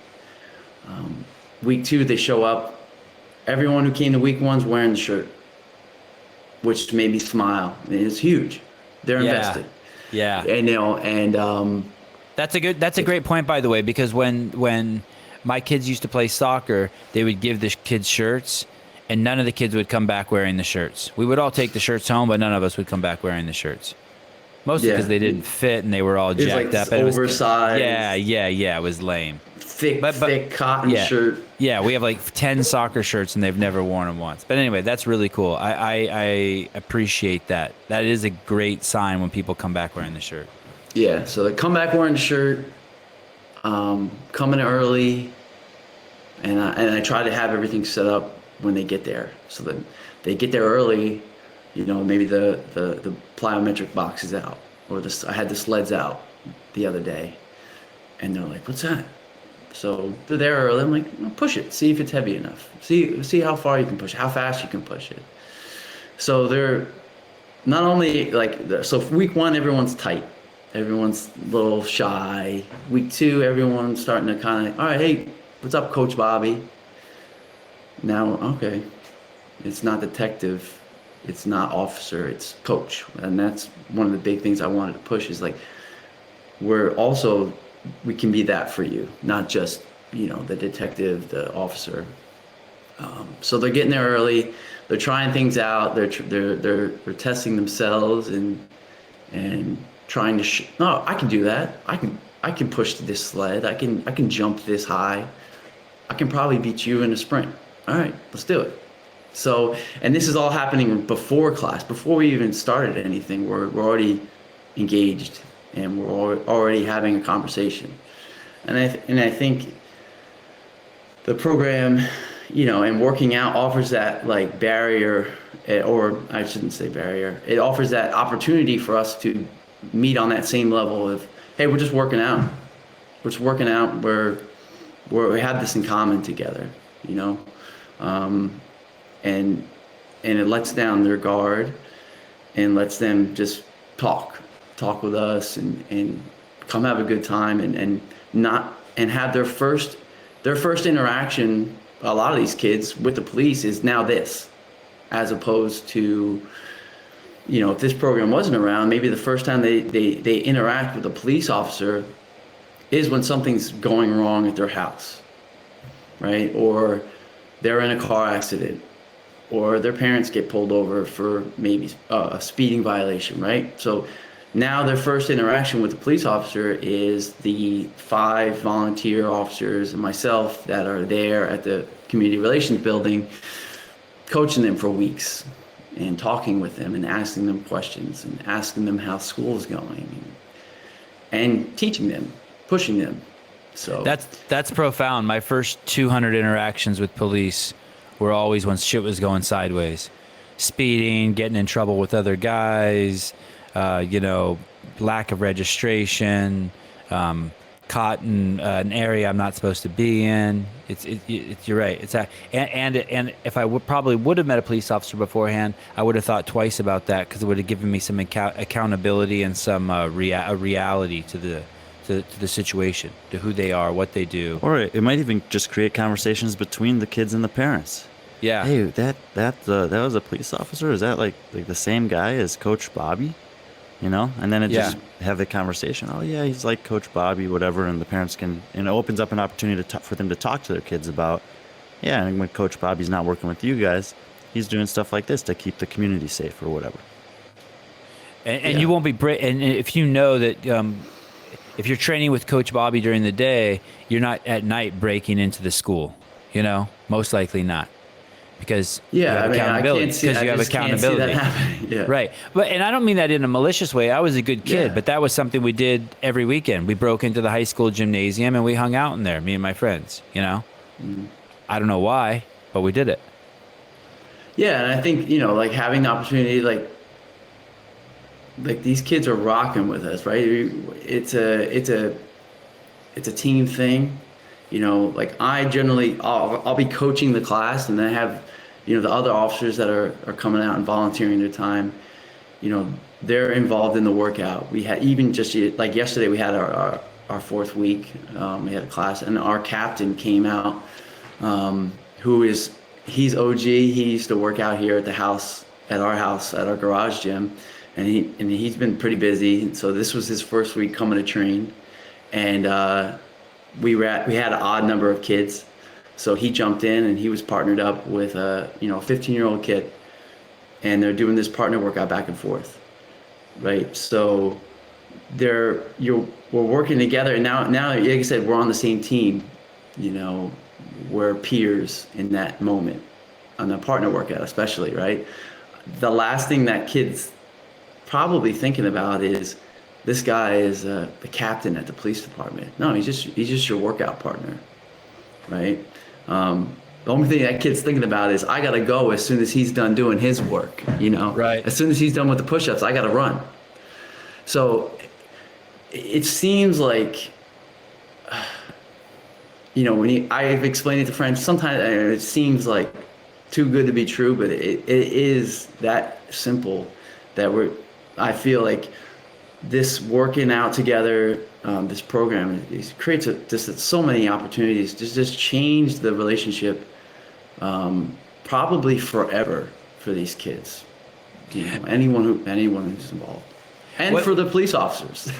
Week 2, they show up. Everyone who came to week 1's wearing the shirt, which made me smile. It's huge. They're invested. Yeah. And That's a great point, by the way, because when my kids used to play soccer, they would give the kids shirts, and none of the kids would come back wearing the shirts. We would all take the shirts home, but none of us would come back wearing the shirts. Mostly because they didn't fit and they were all jacked like up. oversized. It was lame. Thick cotton shirt. Yeah, we have like 10 soccer shirts and they've never worn them once. But anyway, that's really cool. I appreciate that. That is a great sign when people come back wearing the shirt. Yeah, so they come back wearing the shirt, coming early, and I try to have everything set up when they get there, so that they get there early. Maybe the plyometric box is out, or I had the sleds out the other day, and they're like, "What's that?" So they're there early. I'm like, well, "Push it. See if it's heavy enough. See how far you can push it, how fast you can push it." So they're not only so week 1, everyone's tight. Everyone's a little shy. Week 2, everyone's starting to kind of, all right, hey, what's up, Coach Bobby? Now, okay, it's not detective, it's not officer, it's coach. And that's one of the big things I wanted to push is like, we can be that for you, not just, the detective, the officer. So they're getting there early, they're trying things out, they're testing themselves and trying to no, I can do that. I can push this sled. I can jump this high. I can probably beat you in a sprint. All right, let's do it. So, and this is all happening before class, before we even started anything. We're already engaged and we're already having a conversation. And I think the program, and working out offers that like barrier, or I shouldn't say barrier. It offers that opportunity for us to meet on that same level of, hey, we're just working out. We're just working out. We have this in common together, and it lets down their guard and lets them just talk with us and come have a good time and have their first interaction. A lot of these kids with the police is now this, as opposed to, if this program wasn't around, maybe the first time they interact with a police officer is when something's going wrong at their house, right? Or they're in a car accident, or their parents get pulled over for maybe a speeding violation, right? So now their first interaction with the police officer is the 5 volunteer officers and myself that are there at the community relations building, coaching them for weeks and talking with them and asking them questions and asking them how school is going and teaching them, pushing them. So that's profound. My first 200 interactions with police were always when shit was going sideways. Speeding, getting in trouble with other guys, lack of registration, caught in an area I'm not supposed to be in. You're right. And if I probably would have met a police officer beforehand, I would have thought twice about that, because it would have given me some accountability and some a reality to the situation, to who they are, what they do. Or it might even just create conversations between the kids and the parents. Yeah. Hey, that was a police officer? Is that like the same guy as Coach Bobby? You know? And then it just have the conversation. Oh yeah, he's like Coach Bobby, whatever. And the parents can, and it opens up an opportunity for them to talk to their kids about, yeah, and when Coach Bobby's not working with you guys, he's doing stuff like this to keep the community safe or whatever. And you won't be and if you know that if you're training with Coach Bobby during the day, you're not at night breaking into the school. You know, most likely not. Because you have accountability. Because you have accountability. Yeah. Right. And I don't mean that in a malicious way. I was a good kid, but that was something we did every weekend. We broke into the high school gymnasium and we hung out in there, me and my friends, you know? Mm-hmm. I don't know why, but we did it. Yeah, and I think, you know, like having the opportunity, like these kids are rocking with us, right? It's a team thing. You know, like I'll be coaching the class, and then I have, you know, the other officers that are coming out and volunteering their time. You know, they're involved in the workout. We had, even just like yesterday, we had our fourth week. We had a class, and our captain came out, he's OG. He used to work out here at our garage gym, and he's been pretty busy. So this was his first week coming to train, and we had an odd number of kids, so he jumped in and he was partnered up with a 15-year-old kid, and they're doing this partner workout back and forth, right? So we're working together, and now like I said, we're on the same team. You know, we're peers in that moment on the partner workout, especially, right? The last thing that kid's probably thinking about is, this guy is the captain at the police department. No, he's just your workout partner, right? The only thing that kid's thinking about is, I gotta go as soon as he's done doing his work, you know? Right. As soon as he's done with the push-ups, I gotta run. So it seems like, you know, I've explained it to friends, sometimes it seems like too good to be true, but it is that simple, that I feel like this working out together, this program, it creates just so many opportunities to just change the relationship, probably forever for these kids. You know, anyone who's involved, and for the police officers.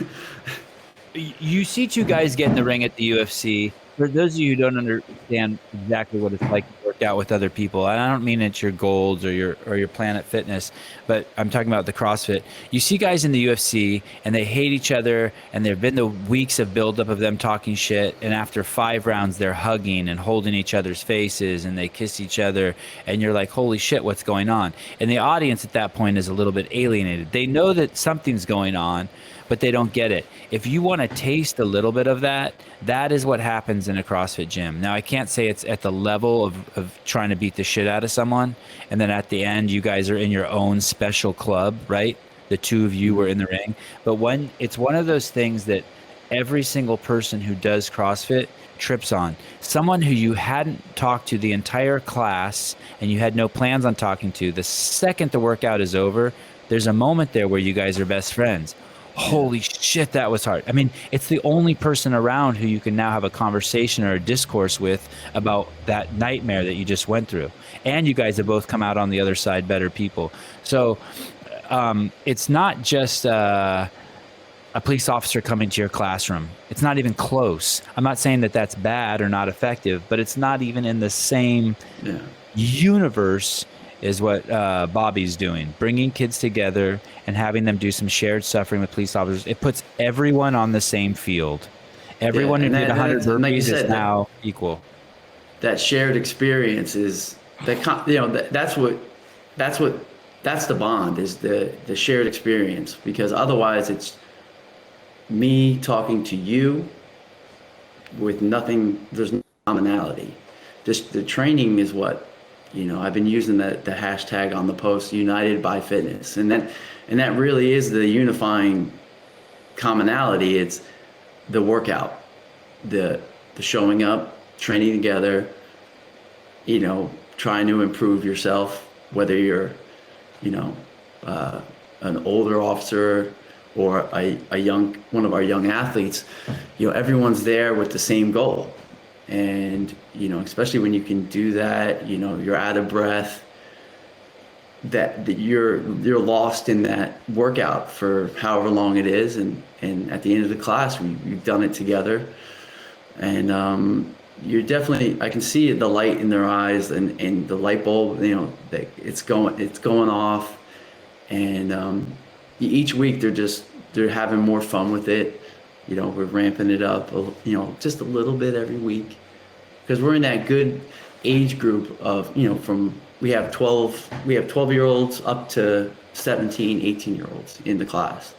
You see two guys get in the ring at the UFC. For those of you who don't understand exactly what it's like to work out with other people, and I don't mean it's your Golds or your Planet Fitness, but I'm talking about the CrossFit. You see guys in the UFC and they hate each other, and there've been the weeks of buildup of them talking shit, and after 5 rounds they're hugging and holding each other's faces and they kiss each other, and you're like, holy shit, what's going on? And the audience at that point is a little bit alienated. They know that something's going on, but they don't get it. If you want to taste a little bit of that, that is what happens in a CrossFit gym. Now, I can't say it's at the level of trying to beat the shit out of someone, and then at the end, you guys are in your own special club, right? The two of you were in the ring. But it's one of those things that every single person who does CrossFit trips on. Someone who you hadn't talked to the entire class and you had no plans on talking to, the second the workout is over, there's a moment there where you guys are best friends. Holy shit, that was hard. I mean, it's the only person around who you can now have a conversation or a discourse with about that nightmare that you just went through. And you guys have both come out on the other side better people. So it's not just a police officer coming to your classroom. It's not even close. I'm not saying that that's bad or not effective, but it's not even in the same universe is what Bobby's doing, bringing kids together and having them do some shared suffering with police officers. It puts everyone on the same field. Everyone who did 100 burpees is now equal. That shared experience is that's the bond, is the shared experience, because otherwise it's me talking to you with nothing. There's no commonality. Just the training is what. You know, I've been using the hashtag on the post, United by Fitness, and that really is the unifying commonality. It's the workout. the showing up, training together, trying to improve yourself, whether you're, you know, an older officer or a young one of our young athletes, everyone's there with the same goal. And, especially when you can do that, you're out of breath, that you're lost in that workout for however long it is. And at the end of the class, we've done it together. And, you're definitely, I can see the light in their eyes and the light bulb, that it's going off. And, each week they're having more fun with it. We're ramping it up, just a little bit every week, because we're in that good age group of, we have 12-year-olds up to 17, 18-year-olds in the class.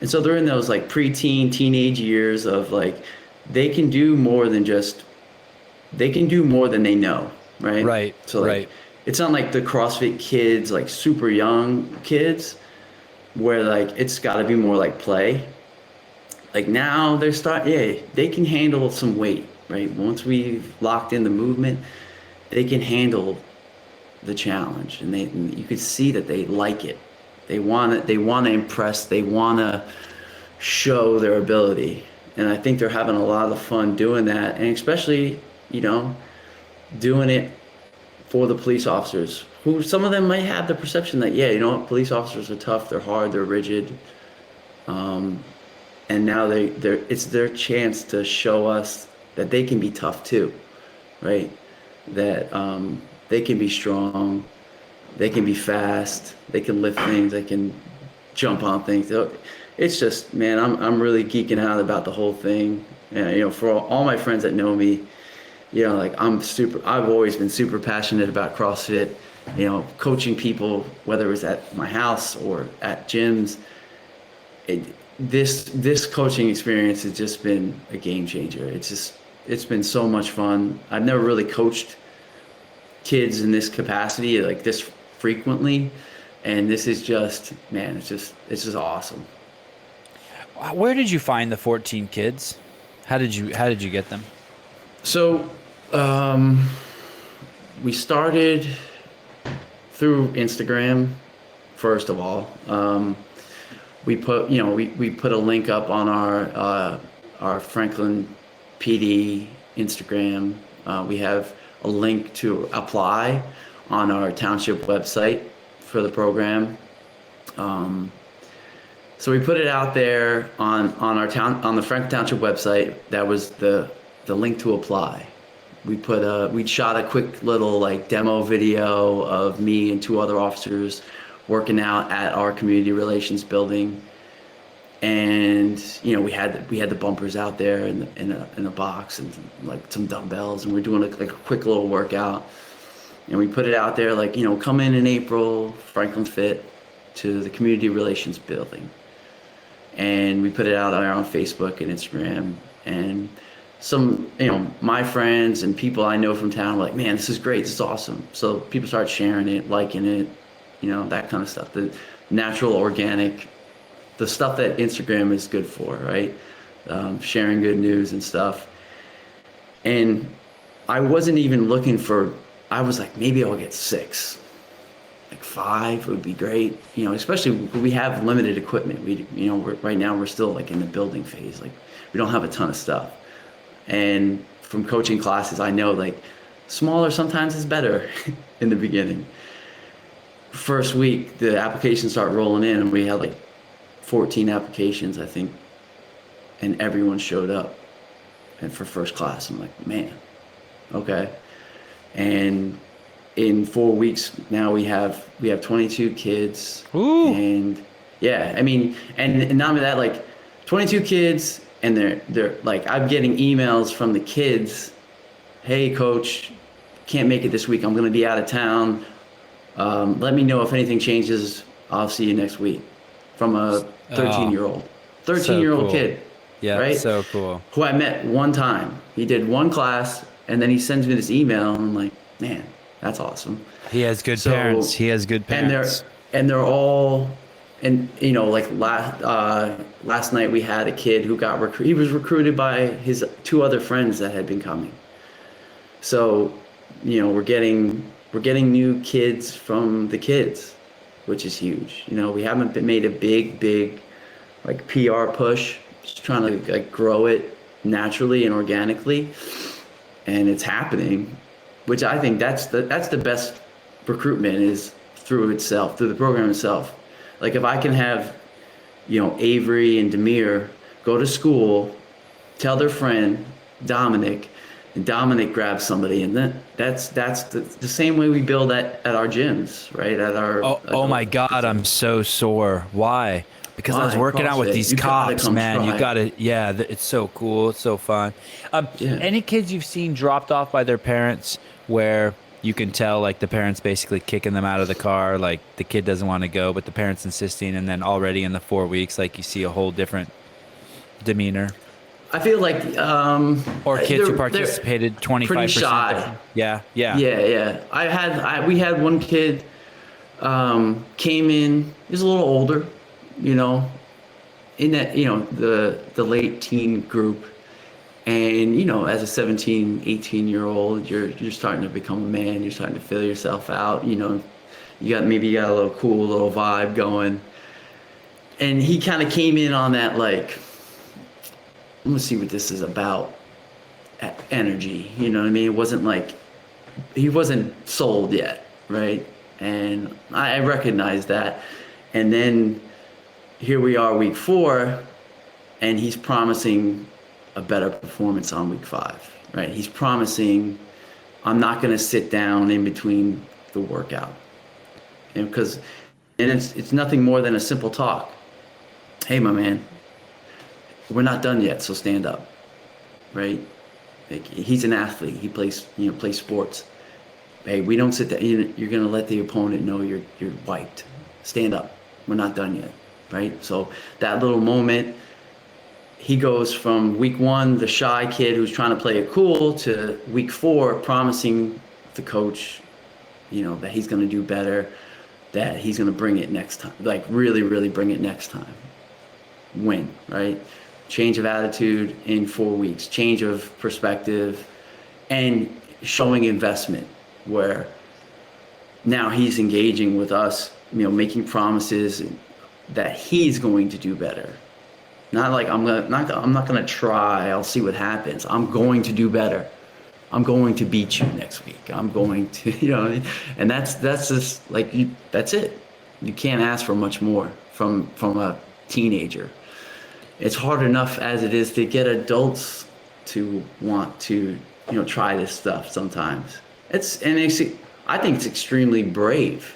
And so they're in those like preteen, teenage years of like, they can do more than they know, right? Right. So like, right. It's not like the CrossFit kids, like super young kids, where like it's got to be more like play. Like now they can handle some weight, right? Once we've locked in the movement, they can handle the challenge, and you could see that they like it. They want to impress, they want to show their ability. And I think they're having a lot of fun doing that, and especially, doing it for the police officers, who some of them might have the perception that, police officers are tough, they're hard, they're rigid. And now it's their chance to show us that they can be tough too, right? That they can be strong, they can be fast, they can lift things, they can jump on things. It's just, man, I'm really geeking out about the whole thing. And, for all my friends that know me, I've always been super passionate about CrossFit, coaching people, whether it was at my house or at gyms. This coaching experience has just been a game changer. It's been so much fun. I've never really coached kids in this capacity, like this frequently. And this is just, man, it's just awesome. Where did you find the 14 kids? How did you get them? So, we started through Instagram, first of all. We put, we put a link up on our Franklin PD Instagram. We have a link to apply on our township website for the program. So we put it out there on the Franklin Township website. That was the link to apply. We shot a quick little like demo video of me and two other officers working out at our community relations building. And we had the bumpers out there in a box and like some dumbbells, and we're doing like a quick little workout. And we put it out there like, come in April, Franklin Fit, to the community relations building. And we put it out there on Facebook and Instagram, and some, my friends and people I know from town were like, man, this is great, this is awesome. So people start sharing it, liking it, that kind of stuff. The natural, organic, the stuff that Instagram is good for, right? Sharing good news and stuff. And I wasn't even looking I was like, maybe I'll get 6. Like 5 would be great, especially we have limited equipment. Right now we're still like in the building phase. Like we don't have a ton of stuff. And from coaching classes, I know like smaller sometimes is better in the beginning. First week, the applications start rolling in, and we had like 14 applications, I think, and everyone showed up. And for first class, I'm like, man, okay. And in 4 weeks now we have 22 kids. Ooh. And yeah, I mean, and not only that, like 22 kids, and they're like, I'm getting emails from the kids, hey coach, can't make it this week, I'm gonna be out of town, let me know if anything changes, I'll see you next week. From a 13-year-old cool. kid. Yeah, right? So cool. Who I met one time. He did one class, and then he sends me this email, and I'm like, man, that's awesome. He has good parents. He has good parents. And they're all And like last night we had a kid who got he was recruited by his two other friends that had been coming. So, we're getting new kids from the kids, which is huge. We haven't made a big like PR push, just trying to like grow it naturally and organically, and it's happening, which I think that's the best recruitment is through the program itself. Like if I can have, Avery and Demir go to school, tell their friend Dominic, and Dominic grabs somebody, and then that's the same way we build at our gyms, right? At our Oh my God, I'm so sore. Why? Because I was Why? working out with CrossFit. these You gotta cops, come man. You try. gotta, yeah, it's so cool. It's so fun. Yeah. Any kids you've seen dropped off by their parents where you can tell, like, the parents basically kicking them out of the car, like, the kid doesn't want to go, but the parents insisting, and then already in the 4 weeks, like, you see a whole different demeanor? I feel like Or kids who they're participated 25%. pretty shy. Yeah. Yeah. We had one kid came in. He was a little older, in that the late teen group, and as a 17, 18-year-old, you're starting to become a man. You're starting to fill yourself out. You got a little cool little vibe going, and he kind of came in on that like, I'm gonna see what this is about energy. You know what I mean? It wasn't like he wasn't sold yet, right? And I recognized that. And then here we are, week 4, and he's promising a better performance on week 5, right? He's promising I'm not gonna sit down in between the workout, and it's nothing more than a simple talk. Hey, my man, we're not done yet, so stand up, right? Like, he's an athlete. He plays sports. Hey, we don't sit there. You're gonna let the opponent know you're wiped. Stand up. We're not done yet, right? So that little moment, he goes from week 1, the shy kid who's trying to play it cool, to week 4, promising the coach, that he's gonna do better, that he's gonna bring it next time, like really, really bring it next time. Win, right? Change of attitude in 4 weeks, change of perspective, and showing investment where now he's engaging with us, making promises that he's going to do better. Not like I'm not gonna try. I'll see what happens. I'm going to do better. I'm going to beat you next week. I'm going to, and that's just like that's it. You can't ask for much more from a teenager. It's hard enough as it is to get adults to want to, try this stuff sometimes. I think it's extremely brave.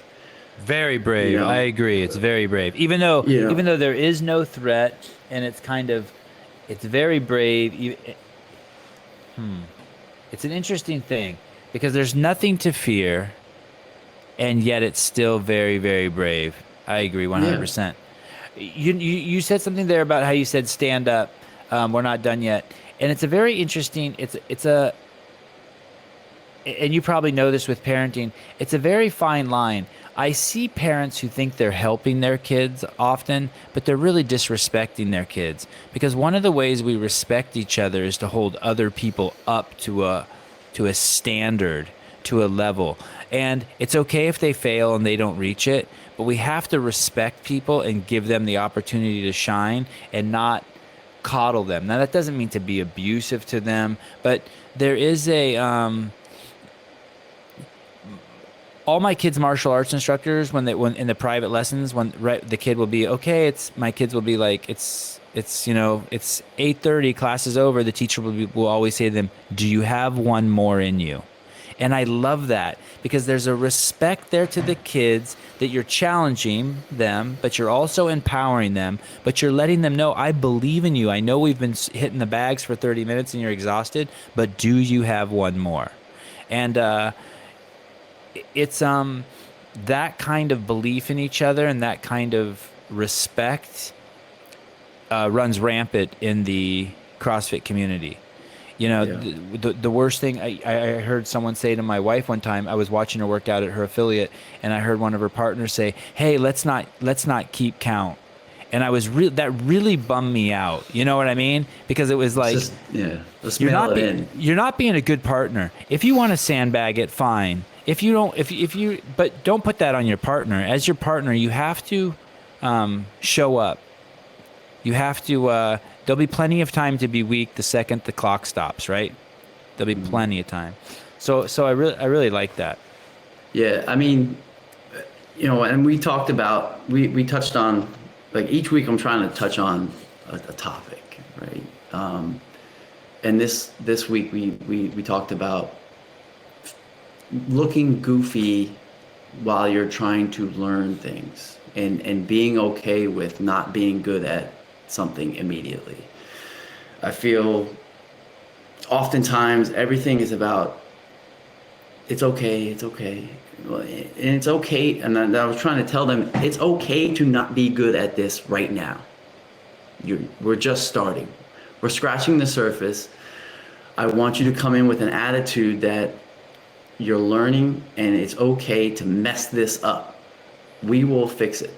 Very brave. I agree. It's very brave. Even though there is no threat, and it's very brave. It's an interesting thing because there's nothing to fear, and yet it's still very, very brave. I agree 100%. You said something there about how you said stand up. We're not done yet, and it's a very interesting. And you probably know this with parenting. It's a very fine line. I see parents who think they're helping their kids often, but they're really disrespecting their kids, because one of the ways we respect each other is to hold other people up to a standard, to a level. And it's okay if they fail and they don't reach it, but we have to respect people and give them the opportunity to shine and not coddle them. Now, that doesn't mean to be abusive to them, but there is all my kids' martial arts instructors, when in the private lessons, the kid will be, okay, my kids will be like, it's 8:30, class is over. The teacher will always say to them, do you have one more in you? And I love that, because there's a respect there to the kids that you're challenging them, but you're also empowering them, but you're letting them know, I believe in you. I know we've been hitting the bags for 30 minutes and you're exhausted, but do you have one more? And it's that kind of belief in each other and that kind of respect runs rampant in the CrossFit community. You know, Yeah. the worst thing I heard someone say to my wife one time. I was watching her work out at her affiliate, and I heard one of her partners say, "Hey, let's not keep count." And I was that really bummed me out. You know what I mean? Because it was It's like, just, yeah. Let's you're mail not it in. you're not being a good partner. If you want to sandbag it, fine. If you don't, if you, but don't put that on your partner. As your partner, you have to show up. You have to. There'll be plenty of time to be weak the second the clock stops. Right? There'll be plenty of time. So I really like that. Yeah, I mean, and we talked about, we touched on, like each week I'm trying to touch on a topic, right? And this week we talked about looking goofy while you're trying to learn things, and being okay with not being good at something immediately. I feel oftentimes everything is about, it's okay. Well, and it's okay. And I was trying to tell them, it's okay to not be good at this right now. We're just starting. We're scratching the surface. I want you to come in with an attitude that you're learning, and it's okay to mess this up. We will fix it.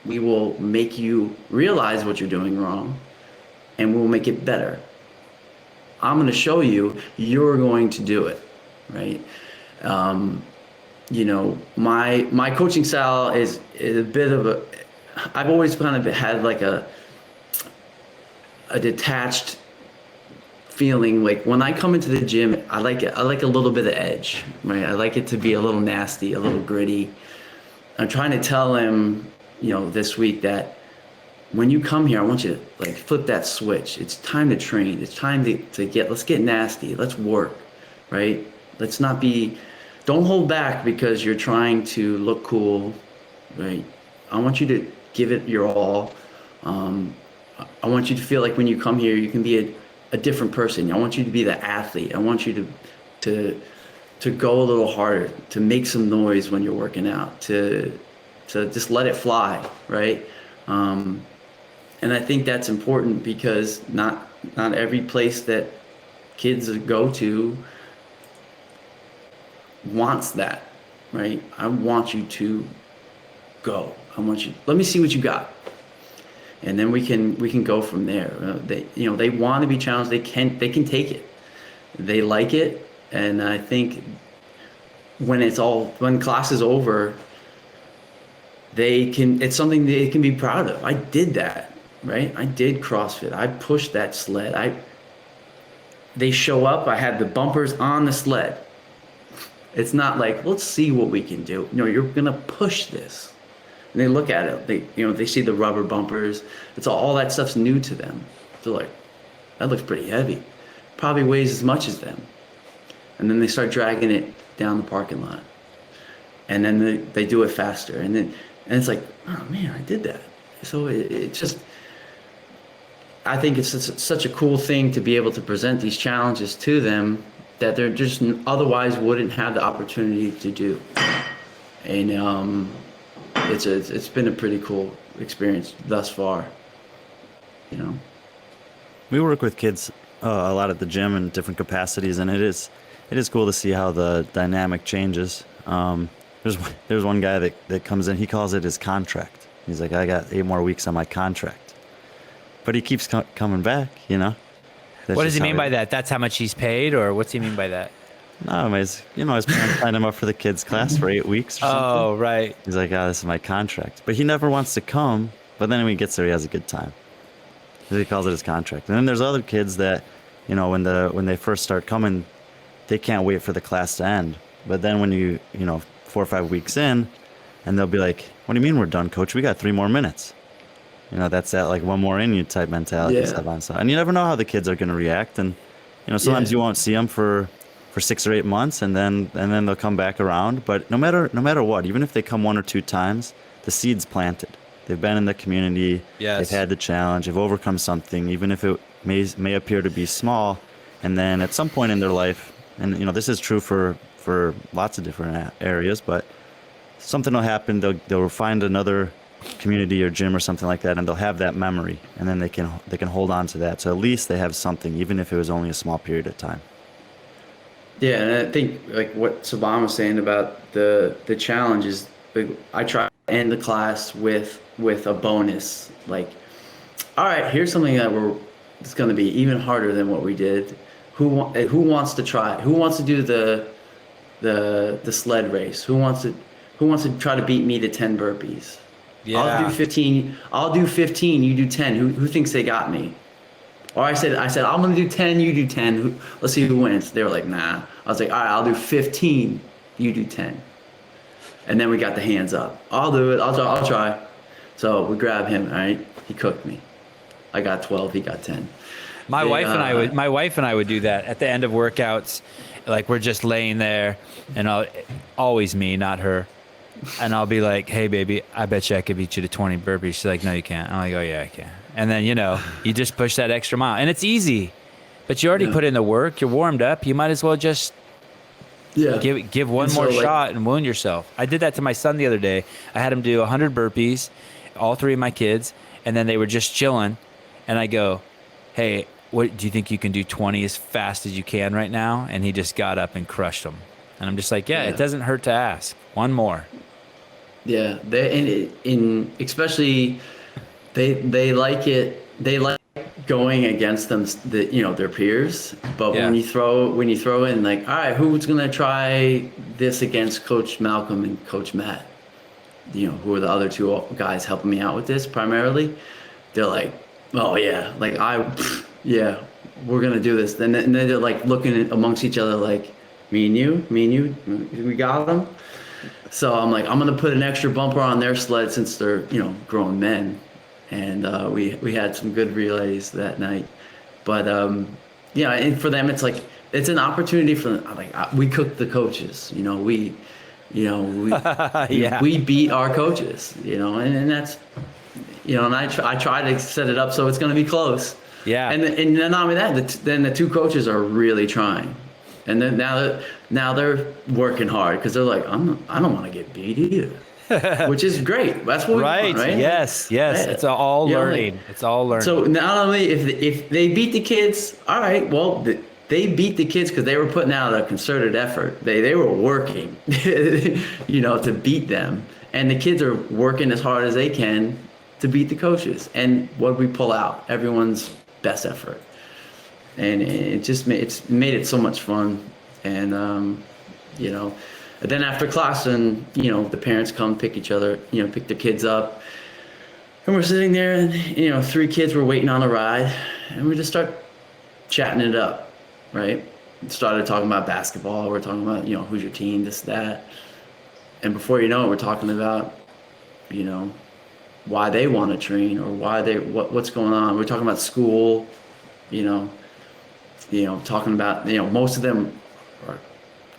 We will make you realize what you're doing wrong, and we'll make it better. I'm going to show you, you're going to do it, right? My coaching style is a bit of a, I've always kind of had like a detached feeling. Like when I come into the gym, I like a little bit of edge, right? I like it to be a little nasty, a little gritty. I'm trying to tell him, this week, that when you come here, I want you to like flip that switch. It's time to train. It's time let's get nasty. Let's work, right? Don't hold back because you're trying to look cool, right? I want you to give it your all. I want you to feel like when you come here, you can be a different person. I want you to be the athlete. I want you to go a little harder, to make some noise when you're working out, to just let it fly, right? And I think that's important because not every place that kids go to wants that, right? I want you to go. Let me see what you got. And then we can go from there. They want to be challenged. They can take it. They like it. And I think when class is over, it's something they can be proud of. I did that, right? I did CrossFit. I pushed that sled. They show up, I had the bumpers on the sled. It's not like, let's see what we can do. No, you're gonna push this. And they look at it, they see the rubber bumpers. It's all that stuff's new to them. They're like, that looks pretty heavy. Probably weighs as much as them. And then they start dragging it down the parking lot. And then they do it faster. And it's like, oh man, I did that. So it just, I think it's such a cool thing to be able to present these challenges to them that they're just otherwise wouldn't have the opportunity to do. And it's been a pretty cool experience thus far. We work with kids a lot at the gym in different capacities, and it is cool to see how the dynamic changes. There's one guy that comes in. He calls it his contract. He's like, I got 8 more weeks on my contract, but he keeps coming back. What does he mean by that? That's how much he's paid, or what's he mean by that? No, his parents signed him up for the kids class for 8 weeks or something. Oh, right. He's like, this is my contract. But he never wants to come. But then when he gets there, he has a good time. He calls it his contract. And then there's other kids that, when they first start coming, they can't wait for the class to end. But then when 4 or 5 weeks in, and they'll be like, what do you mean we're done, coach? We got 3 more minutes. That's that like one more in you type mentality. Yeah. Sevan. So, and you never know how the kids are going to react. And, sometimes you won't see them for 6 or 8 months, and then they'll come back around. But no matter what, even if they come 1 or 2 times, the seed's planted. They've been in the community. Yes. They've had the challenge. They've overcome something, even if it may appear to be small. And then at some point in their life, and this is true for lots of different areas, but something will happen. They'll find another community or gym or something like that, and they'll have that memory, and then they can hold on to that. So at least they have something, even if it was only a small period of time. Yeah, and I think like what Sevan was saying about the challenge is, like, I try to end the class with a bonus. Like, all right, here's something that it's going to be even harder than what we did. Who wants to try? Who wants to do the sled race? Who wants to try to beat me to 10 burpees? Yeah. I'll do 15. I'll do 15. You do 10. Who thinks they got me? Or I said I'm gonna do 10. You do 10. Let's see who wins. They were like, nah. I was like, all right, I'll do 15. You do 10. And then we got the hands up. I'll do it. I'll try. So we grab him. All right. He cooked me. I got 12. He got 10. My wife and I would do that at the end of workouts. Like, we're just laying there, and always me, not her. And I'll be like, hey, baby, I bet you I could beat you to 20 burpees. She's like, no, you can't. I'm like, oh, yeah, I can. And then, you just push that extra mile. And it's easy. But you already put in the work. You're warmed up. You might as well just give one more shot and wound yourself. I did that to my son the other day. I had him do 100 burpees, all three of my kids, and then they were just chilling. And I go, hey, what do you think you can do 20 as fast as you can right now? And he just got up and crushed them. And I'm just like, it doesn't hurt to ask. One more. Yeah, especially they like it. They like going against them, their peers. But when you throw in like, all right, who's gonna try this against Coach Malcolm and Coach Matt? Who are the other two guys helping me out with this primarily? They're like, oh yeah, like yeah, we're gonna do this. Then they're like looking amongst each other like, me and you, we got them. So I'm like, I'm gonna put an extra bumper on their sled since they're grown men, and we had some good relays that night. But and for them it's like it's an opportunity for them. Like we cooked the coaches, we beat our coaches, and that's and I try to set it up so it's gonna be close. Yeah. And not only that, then the two coaches are really trying. And then now they're working hard because they're like, I don't want to get beat either, which is great. That's what we want, right? Yes. Yeah. It's all learning. It's all learning. So not only if they beat the kids, all right, well, they beat the kids because they were putting out a concerted effort. They were working, to beat them, and the kids are working as hard as they can to beat the coaches. And what we pull out, everyone's best effort. And it's made it so much fun. And and then after class, and the parents come pick pick their kids up, and we're sitting there, and 3 kids were waiting on a ride, and we just start chatting it up, right? Started talking about basketball. We're talking about who's your team, this, that, and before you know it, we're talking about why they want to train, or what's going on. We're talking about school, talking about, most of them are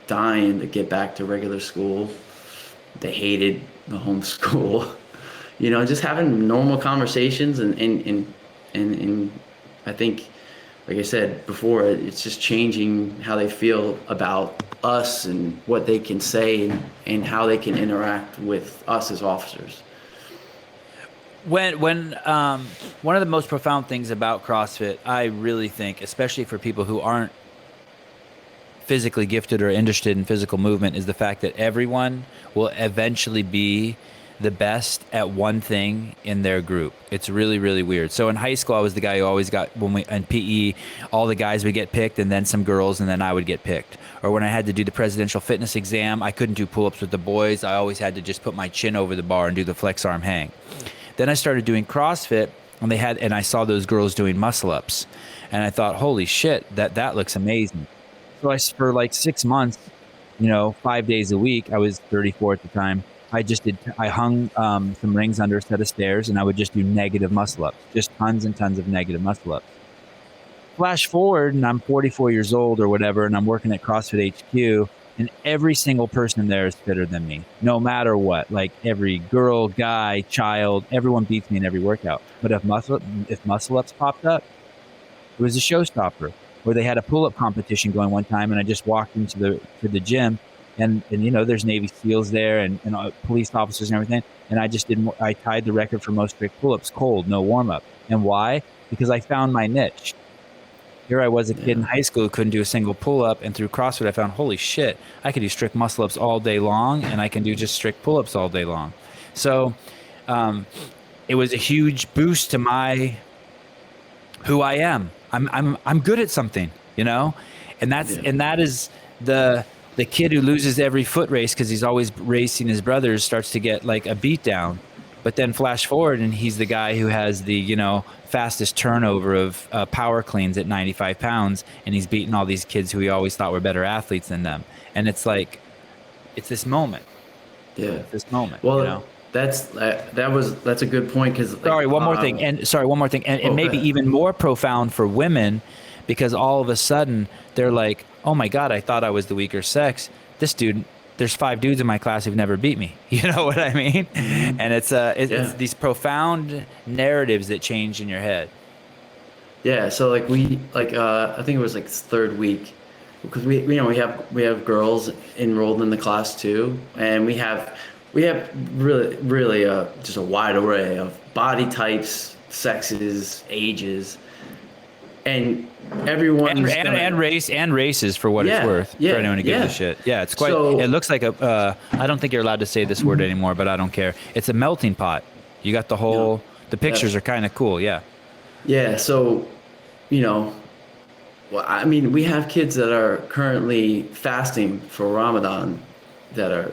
dying to get back to regular school. They hated the homeschool, just having normal conversations. And I think, like I said before, it's just changing how they feel about us and what they can say and how they can interact with us as officers. When one of the most profound things about CrossFit, I really think, especially for people who aren't physically gifted or interested in physical movement, is the fact that everyone will eventually be the best at one thing in their group. It's really, really weird. So in high school, I was the guy who always got, in PE, all the guys would get picked, and then some girls, and then I would get picked. Or when I had to do the presidential fitness exam, I couldn't do pull-ups with the boys. I always had to just put my chin over the bar and do the flex arm hang. Then I started doing CrossFit, and I saw those girls doing muscle ups, and I thought, holy shit, that looks amazing. So for like 6 months, 5 days a week, I was 34 at the time. I hung some rings under a set of stairs, and I would just do negative muscle ups, just tons and tons of negative muscle ups. Flash forward, and I'm 44 years old or whatever, and I'm working at CrossFit HQ, and every single person there is fitter than me, no matter what. Like every girl, guy, child, everyone beats me in every workout. But if muscle ups popped up, it was a showstopper. Or they had a pull-up competition going one time, and I just walked into the gym, and there's Navy SEALs there and police officers and everything. And I tied the record for most strict pull-ups cold, no warm-up. And why? Because I found my niche. Here I was, a kid in high school who couldn't do a single pull-up, and through CrossFit I found, holy shit, I could do strict muscle-ups all day long, and I can do just strict pull-ups all day long. So it was a huge boost to who I am. I'm good at something, and that is the kid who loses every foot race because he's always racing his brothers starts to get like a beat down. But then flash forward, and he's the guy who has the fastest turnover of power cleans at 95 pounds, and he's beating all these kids who he always thought were better athletes than them. And it's like, it's this moment. Yeah. It's this moment. Well, that's a good point because. Sorry, one more thing, and maybe even more profound for women, because all of a sudden they're like, oh my God, I thought I was the weaker sex. This dude. There's 5 dudes in my class who've never beat me. You know what I mean? And it's these profound narratives that change in your head. Yeah. So I think it was like 3rd week, because we have girls enrolled in the class too, and we have really just a wide array of body types, sexes, ages, and everyone and races for what it's worth for anyone who gives a shit. Yeah, it's quite. So, it looks like I don't think you're allowed to say this word anymore, but I don't care. It's a melting pot. You got the whole. The pictures are kind of cool. Yeah. Yeah. So, well, I mean, we have kids that are currently fasting for Ramadan that are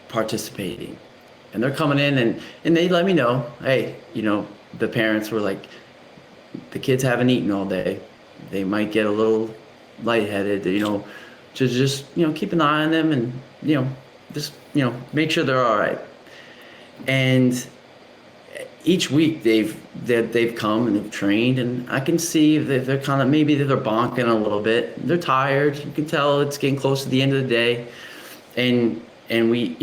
participating, and they're coming in and they let me know, hey, the parents were like, the kids haven't eaten all day. They might get a little lightheaded, to just, keep an eye on them and, just, make sure they're all right. And each week they've come and they've trained, and I can see that they're kind of, maybe they're bonking a little bit. They're tired. You can tell it's getting close to the end of the day. And we,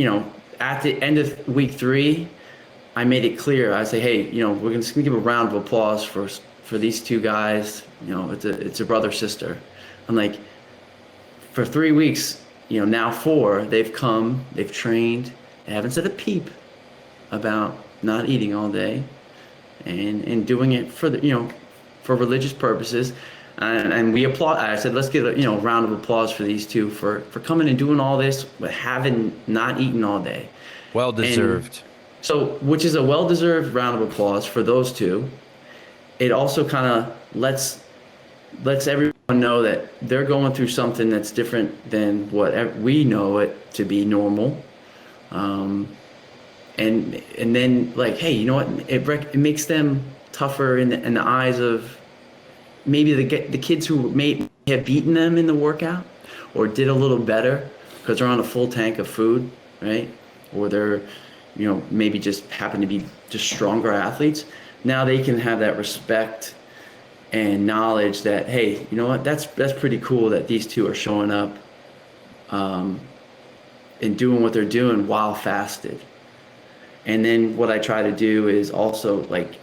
at the end of week 3, I made it clear. I say, hey, we're just gonna give a round of applause for these 2 guys. It's a brother sister. I'm like, for 3 weeks, now 4, they've come, they've trained, they haven't said a peep about not eating all day, and doing it for for religious purposes, and we applaud. I said, let's give a round of applause for these 2 for coming and doing all this, but having not eaten all day. Well deserved. So, which is a well-deserved round of applause for those 2. It also kind of lets everyone know that they're going through something that's different than what we know it to be normal. And then, like, hey, you know what? It makes them tougher in the eyes of maybe the kids who may have beaten them in the workout or did a little better because they're on a full tank of food, right? Or they're, maybe just happen to be just stronger athletes. Now they can have that respect and knowledge that, hey, you know what? That's pretty cool that these 2 are showing up and doing what they're doing while fasted. And then what I try to do is also like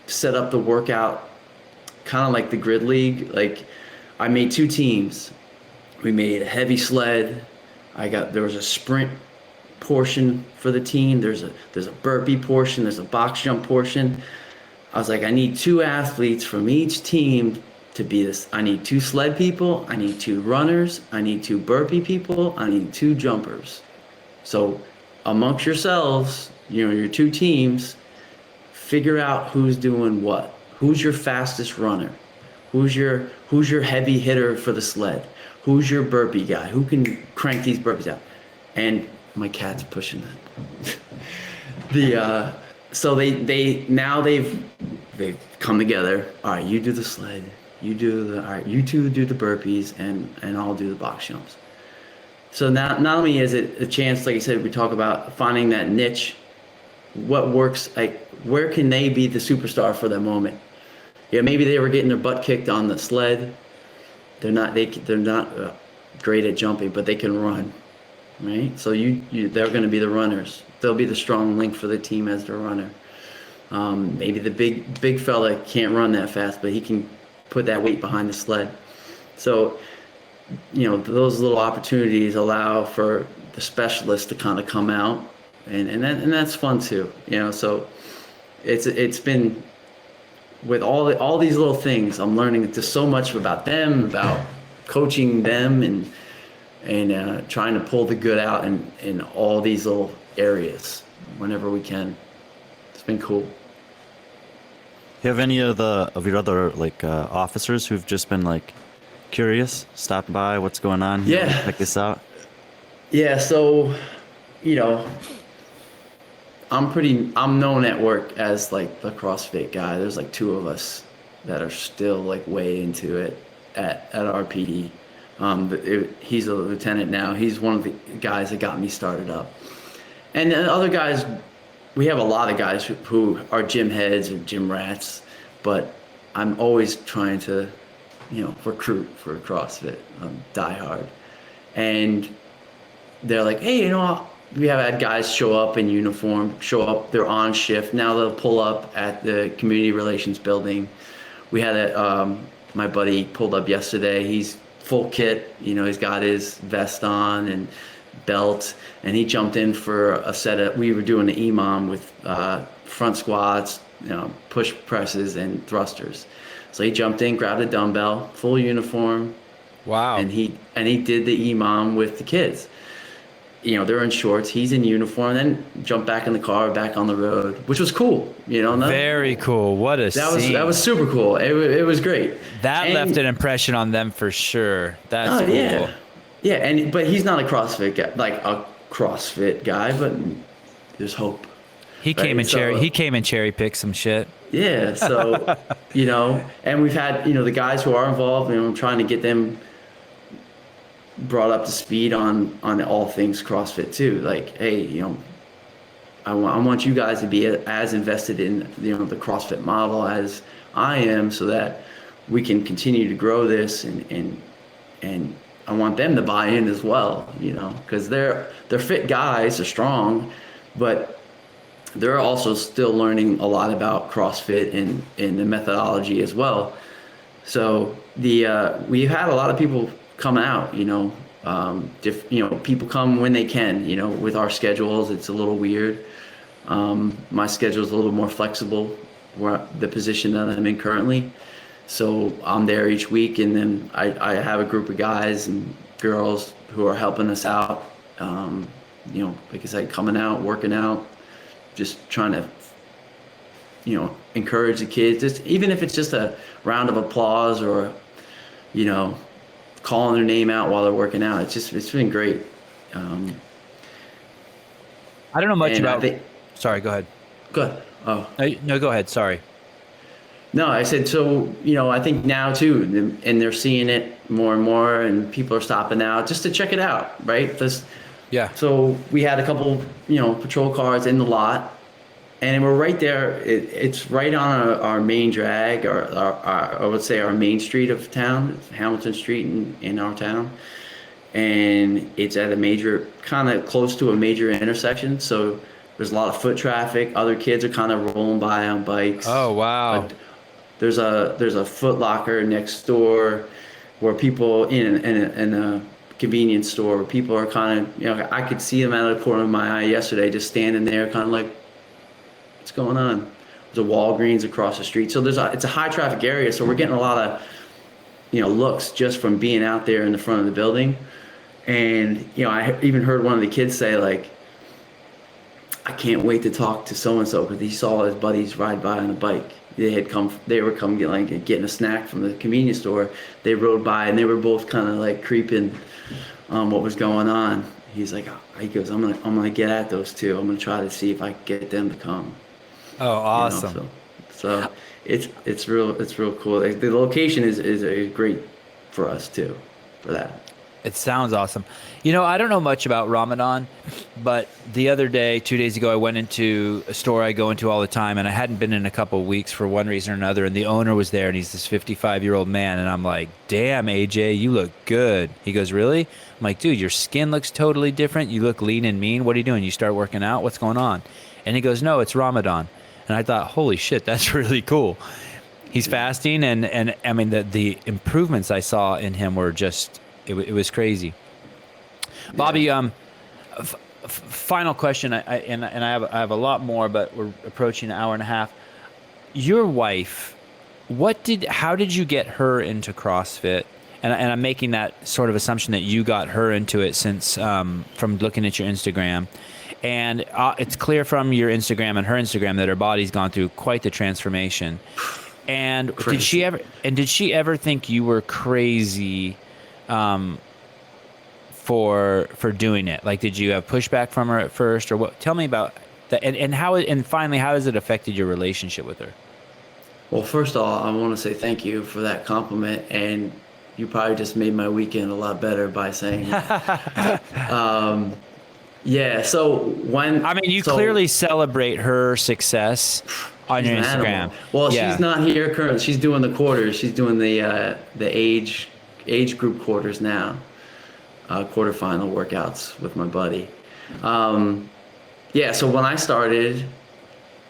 set up the workout kind of like the grid league. Like, I made 2 teams. We made a heavy sled. There was a sprint portion for the team. There's a burpee portion. There's a box jump portion. I was like, I need 2 athletes from each team to be this. I need 2 sled people. I need 2 runners. I need 2 burpee people. I need 2 jumpers. So amongst yourselves, your 2 teams, figure out who's doing what. Who's your fastest runner? Who's your heavy hitter for the sled? Who's your burpee guy? Who can crank these burpees out? And my cat's pushing that. So they've come together. All right, you do the sled. You 2 do the burpees, and I'll do the box jumps. So not only is it a chance, like I said, we talk about finding that niche, what works, like where can they be the superstar for that moment? Yeah, maybe they were getting their butt kicked on the sled. They're not great at jumping, but they can run, right? So they're going to be the runners. They'll be the strong link for the team as the runner. Maybe the big fella can't run that fast, but he can put that weight behind the sled. So those little opportunities allow for the specialists to kind of come out, and that's fun too. So it's been with all these little things. I'm learning just so much about them, about coaching them, and trying to pull the good out in all these little areas whenever we can. It's been cool. You have any of your other officers who've just been like curious, stopped by, what's going on here, Yeah. check this out? Yeah, so, I'm known at work as like the CrossFit guy. There's like two of us that are still like way into it at RPD. He's a lieutenant now. He's one of the guys that got me started up. And then other guys, we have a lot of guys who are gym heads or gym rats, but I'm always trying to, recruit for CrossFit, die hard. And they're like, hey, we have had guys show up in uniform, they're on shift. Now they'll pull up at the community relations building. We had my buddy pulled up yesterday. He's full kit, he's got his vest on and belt, and he jumped in for a set of, we were doing the EMOM with front squats, push presses and thrusters. So he jumped in, grabbed a dumbbell, full uniform. Wow. And he did the EMOM with the kids. They're in shorts, he's in uniform, then jumped back in the car, back on the road, which was cool. Very cool. What a scene. That was super cool. It was great. That left an impression on them for sure. That's cool. Yeah, but he's not a CrossFit guy, like a CrossFit guy, but there's hope. He came and cherry picked some shit. Yeah, so and we've had the guys who are involved. I'm trying to get them brought up to speed on all things CrossFit too. Like, hey, I want you guys to be as invested in the CrossFit model as I am, so that we can continue to grow this, and I want them to buy in as well, because they're fit guys, they're strong, but they're also still learning a lot about CrossFit and the methodology as well. So we've had a lot of people come out, people come when they can, with our schedules, it's a little weird. My schedule is a little more flexible, where the position that I'm in currently. So I'm there each week, and then I have a group of guys and girls who are helping us out. Like I said, coming out, working out, just trying to, encourage the kids. Just even if it's just a round of applause or, calling their name out while they're working out. It's been great. I don't know much about. Sorry, go ahead. Good. Oh. No, go ahead. Sorry. No, I said, so, I think now too, and they're seeing it more and more, and people are stopping out just to check it out, right? Yeah. So we had a couple, patrol cars in the lot, and we're right there. It's right on our main drag, or I would say our main street of town, Hamilton Street in our town. And it's at a major, kind of close to a major intersection. So there's a lot of foot traffic. Other kids are kind of rolling by on bikes. Oh, wow. There's a Foot Locker next door, where people in a convenience store, where people are kind of, I could see them out of the corner of my eye yesterday, just standing there, kind of like, what's going on? There's a Walgreens across the street, so it's a high traffic area, so we're getting a lot of, looks just from being out there in the front of the building. And I even heard one of the kids say, like, I can't wait to talk to so and so, because he saw his buddies ride by on a bike. They were getting a snack from the convenience store. They rode by, and they were both kind of like creeping what was going on. He goes, I'm gonna get at those two. I'm gonna try to see if I can get them to come. Oh, awesome. So it's real cool. The location is great for us too, for that. It sounds awesome. I don't know much about Ramadan, but the other day, 2 days ago, I went into a store I go into all the time, and I hadn't been in a couple of weeks for one reason or another, and the owner was there, and he's this 55-year-old man, and I'm like, damn, AJ, you look good. He goes, really? I'm like, dude, your skin looks totally different. You look lean and mean. What are you doing? You start working out? What's going on? And he goes, no, it's Ramadan. And I thought, holy shit, that's really cool. He's fasting, and I mean, the improvements I saw in him were just It was crazy. Bobby, final question. I have a lot more, but we're approaching an hour and a half. Your wife, how did you get her into CrossFit? And I'm making that sort of assumption that you got her into it since from looking at your Instagram. And it's clear from your Instagram and her Instagram that her body's gone through quite the transformation. And Crazy. did she ever think you were crazy for doing it? Like, did you have pushback from her at first, or what? Tell me about that. And finally, how has it affected your relationship with her? Well, first of all, I want to say thank you for that compliment, and you probably just made my weekend a lot better by saying that. Yeah, so You clearly celebrate her success on your she's an Instagram. animal. Well, Yeah. she's not here currently. She's doing the quarters. She's doing the age group quarters now, quarterfinal workouts with my buddy. Yeah, so when I started,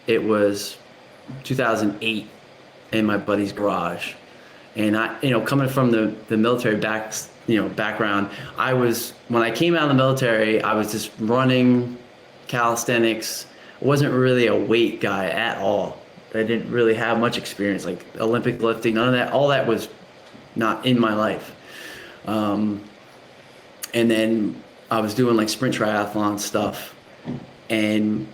it was 2008 in my buddy's garage. And I, coming from the military background, when I came out of the military, I was just running calisthenics. I wasn't really a weight guy at all. I didn't really have much experience, like Olympic lifting, none of that. All that was not in my life. And then I was doing like sprint triathlon stuff, and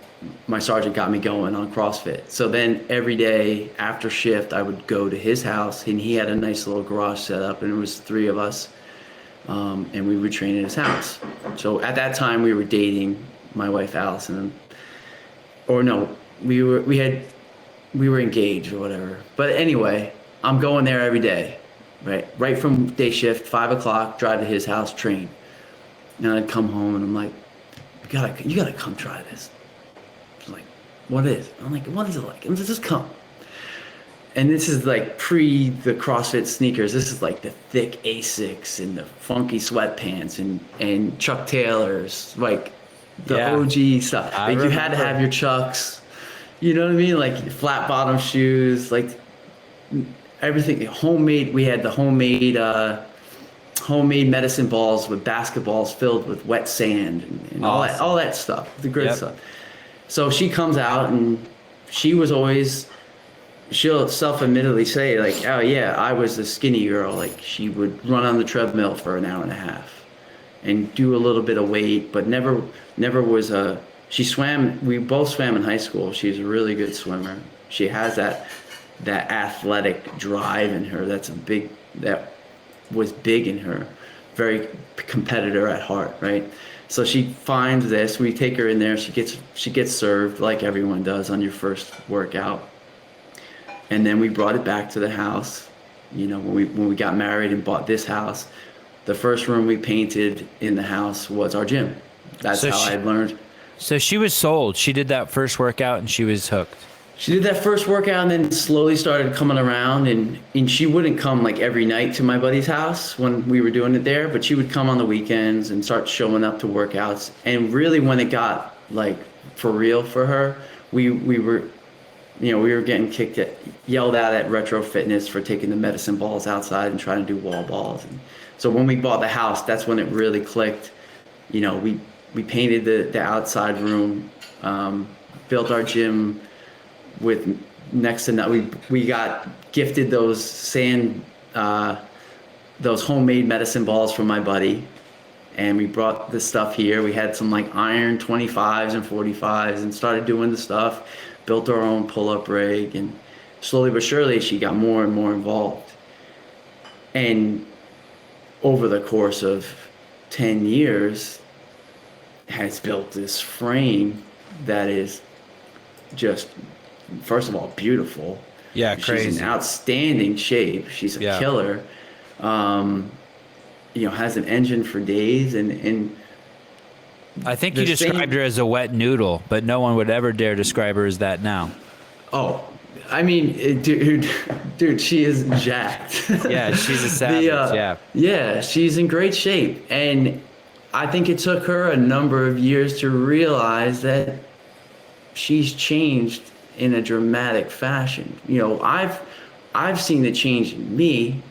my sergeant got me going on CrossFit. So then every day after shift, I would go to his house, and he had a nice little garage set up, and it was 3 of us, and we would train in his house. So at that time, we were dating, my wife Allison, or no, we were engaged or whatever. But anyway, I'm going there every day, right from day shift, 5 o'clock, drive to his house, train, and I'd come home, and I'm like, you gotta come try this. Like, what is it? I'm like, what is it like? I'm just come. And this is like pre the CrossFit sneakers. This is like the thick Asics and the funky sweatpants and Chuck Taylors, like the OG stuff. Like you had to have your Chucks, you know what I mean? Like flat bottom shoes, like everything homemade. We had the homemade medicine balls with basketballs filled with wet sand and Awesome. all that stuff, the great stuff. So she comes out, and she'll self-admittedly say, like, oh yeah, I was the skinny girl. Like, she would run on the treadmill for an hour and a half and do a little bit of weight, but never was she swam. We both swam in high school. She's a really good swimmer. She has that athletic drive in her. That was big in her. Very competitor at heart, right? So she finds this. We take her in there. She gets served like everyone does on your first workout. And then we brought it back to the house. When we got married and bought this house, the first room we painted in the house was our gym. That's how I learned. So she was sold. She did that first workout and she was hooked. She did that first workout and then slowly started coming around, and she wouldn't come like every night to my buddy's house when we were doing it there, but she would come on the weekends and start showing up to workouts. And really when it got like for real for her, we were getting yelled at Retro Fitness for taking the medicine balls outside and trying to do wall balls. And so when we bought the house, that's when it really clicked. We painted the outside room, built our gym with next to nothing. We got gifted those homemade medicine balls from my buddy, and we brought the stuff here. We had some like iron 25s and 45s and started doing the stuff, built our own pull-up rig, and slowly but surely she got more and more involved. And over the course of 10 years has built this frame that is just, first of all, beautiful. Yeah, crazy. She's in outstanding shape. She's a killer. Has an engine for days, and I think you described her as a wet noodle, but no one would ever dare describe her as that now. Oh, I mean, dude, she is jacked. Yeah, she's a savage. Yeah, she's in great shape, and I think it took her a number of years to realize that she's changed in a dramatic fashion. I've seen the change in me,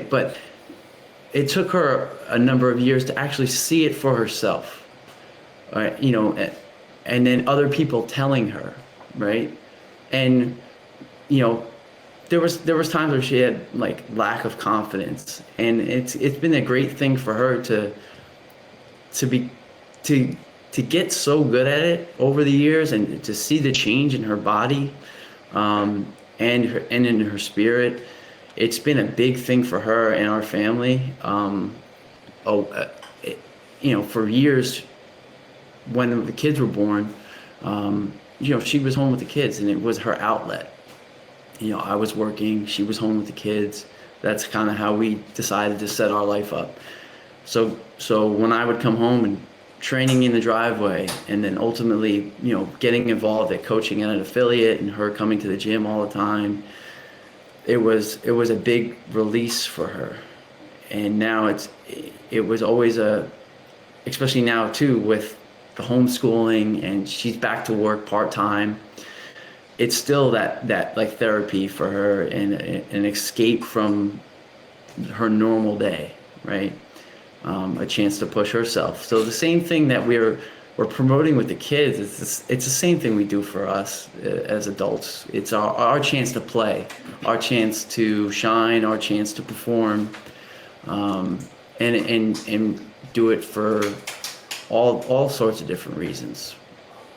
but it took her a number of years to actually see it for herself, right? And then other people telling her, right? And there was times where she had like lack of confidence, and it's been a great thing for her to be to get so good at it over the years, and to see the change in her body, and in her spirit. It's been a big thing for her and our family. For years, when the kids were born, she was home with the kids, and it was her outlet. I was working, she was home with the kids. That's kind of how we decided to set our life up. So when I would come home and training in the driveway, and then ultimately, getting involved at coaching at an affiliate, and her coming to the gym all the time, it was a big release for her. And now it was always especially now too, with the homeschooling, and she's back to work part-time. It's still that like therapy for her, and an escape from her normal day, right? A chance to push herself. So the same thing that we're promoting with the kids, it's the same thing we do for us as adults. It's our chance to play, our chance to shine, our chance to perform, and do it for all sorts of different reasons.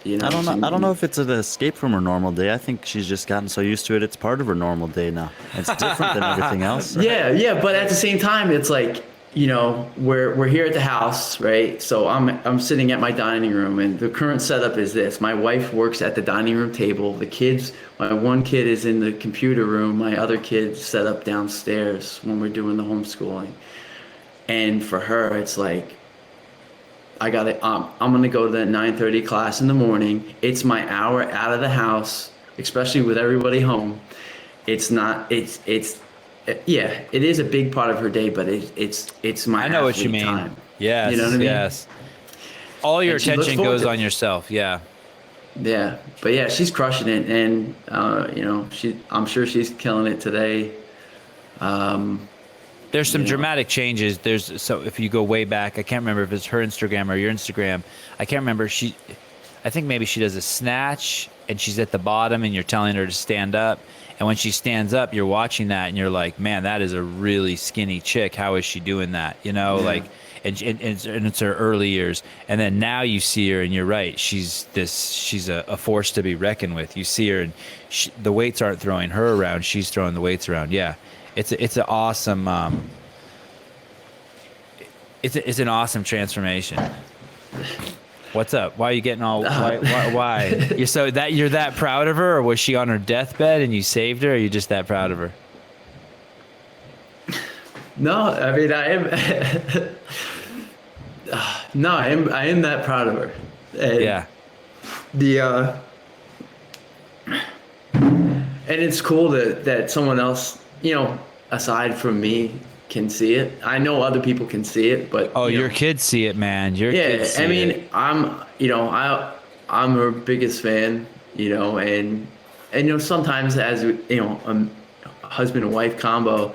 I don't know if it's an escape from her normal day. I think she's just gotten so used to it. It's part of her normal day now. It's different than everything else. Right? Yeah. But at the same time, it's like, we're here at the house, right? So I'm sitting at my dining room, and the current setup is this. My wife works at the dining room table. The kids, my one kid is in the computer room. My other kid's set up downstairs when we're doing the homeschooling. And for her, it's like, I'm gonna go to the 9:30 class in the morning. It's my hour out of the house, especially with everybody home. It is a big part of her day, but it's my I know what you athlete mean. time. Yes, You know what I mean? yes. All your And she looks attention forward goes to on it. yourself. Yeah. Yeah, but yeah, she's crushing it, and I'm sure she's killing it today. There's some Yeah. dramatic changes. So if you go way back, I can't remember if it's her Instagram or your Instagram. I can't remember. I think maybe she does a snatch, and she's at the bottom, and you're telling her to stand up. And when she stands up, you're watching that, and you're like, man, that is a really skinny chick. How is she doing that? Yeah. Like, and it's her early years. And then now you see her, and you're right. She's a force to be reckoned with. You see her, and the weights aren't throwing her around. She's throwing the weights around. Yeah. It's an awesome it's an awesome transformation. What's up? Why are you getting all why? You're that proud of her, or was she on her deathbed and you saved her, or are you just that proud of her? No, I mean, I am. No, I am that proud of her. And Yeah. And it's cool that someone else, aside from me, can see it. I know other people can see it, but Oh, your kids see it, man. Your kids see I mean, it. I'm her biggest fan, and sometimes as a husband and wife combo,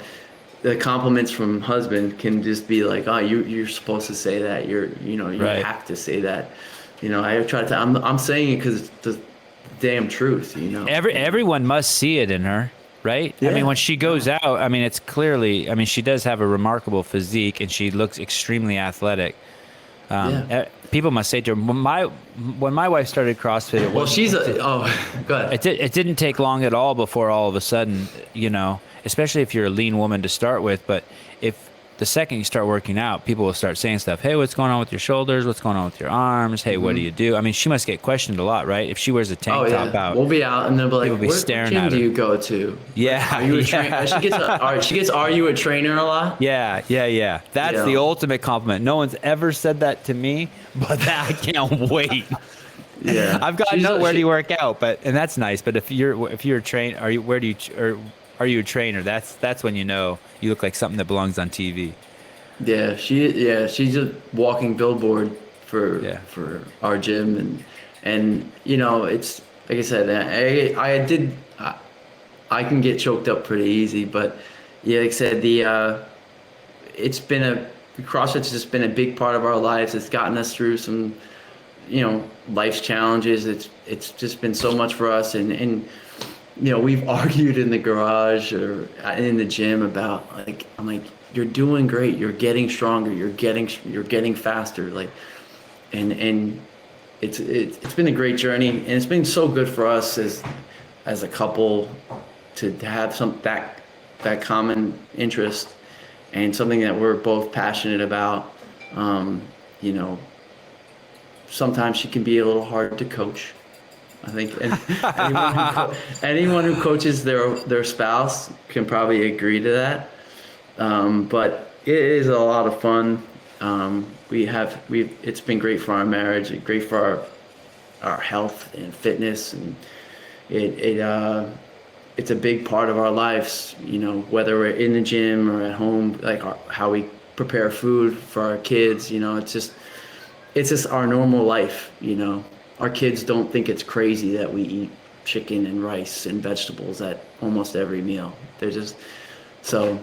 the compliments from husband can just be like, oh, you're supposed to say that. You Right. have to say that. I try to. I'm saying it because it's the damn truth. Everyone must see it in her, right? I mean, Yeah. when she goes out, I mean, it's clearly, I mean, she does have a remarkable physique, and she looks extremely athletic. People must say to her, when my wife started CrossFit, Well, go ahead. it didn't take long at all before all of a sudden, especially if you're a lean woman to start with, but if the second you start working out, people will start saying stuff. Hey, what's going on with your shoulders? What's going on with your arms? Hey, what do you do? I mean, she must get questioned a lot, right? If she wears a tank top out. We'll be out, and they'll be like, People be what staring gym at do her. you go to? Yeah, Are you a yeah. trainer? She gets, are you a trainer a lot? Yeah. That's Yeah. the ultimate compliment. No one's ever said that to me, but I can't wait. Yeah. I've got to know where do you work out, and that's nice. But if you're a trainer, are you a trainer? That's when you look like something that belongs on TV. Yeah, she's a walking billboard for Yeah. for our gym, and it's like I said, I can get choked up pretty easy, but yeah, like I said, it's been CrossFit's just been a big part of our lives. It's gotten us through some, life's challenges. It's just been so much for us, and we've argued in the garage or in the gym about I'm like, you're doing great, you're getting stronger, you're getting faster, and it's been a great journey, and it's been so good for us as a couple to have that common interest and something that we're both passionate about. Sometimes she can be a little hard to coach. I think anyone who coaches their spouse can probably agree to that. But it is a lot of fun. It's been great for our marriage, great for our health and fitness, and it's a big part of our lives. Whether we're in the gym or at home, how we prepare food for our kids. It's just our normal life. Our kids don't think it's crazy that we eat chicken and rice and vegetables at almost every meal. They're just so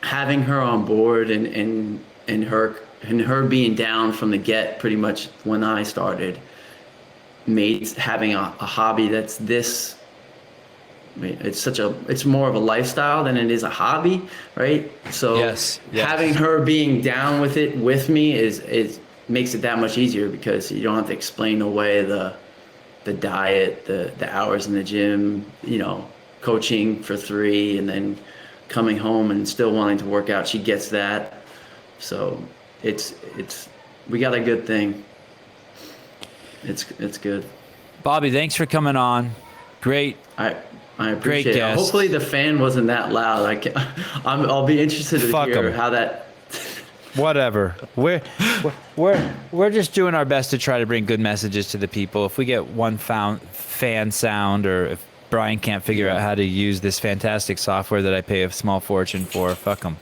having her on board and her being down from the get pretty much when I started made having a hobby that's this. I mean, it's more of a lifestyle than it is a hobby, right? So yes. Having her being down with it with me is makes it that much easier, because you don't have to explain away the diet, the hours in the gym, coaching for 3 and then coming home and still wanting to work out. She gets that. So we got a good thing. It's good. Bobby, thanks for coming on. Great. I appreciate it. guest. Hopefully the fan wasn't that loud. I'll be interested to Fuck hear 'em. how that. Whatever. We're just doing our best to try to bring good messages to the people. If we get one fan sound, or if Brian can't figure out how to use this fantastic software that I pay a small fortune for, fuck him.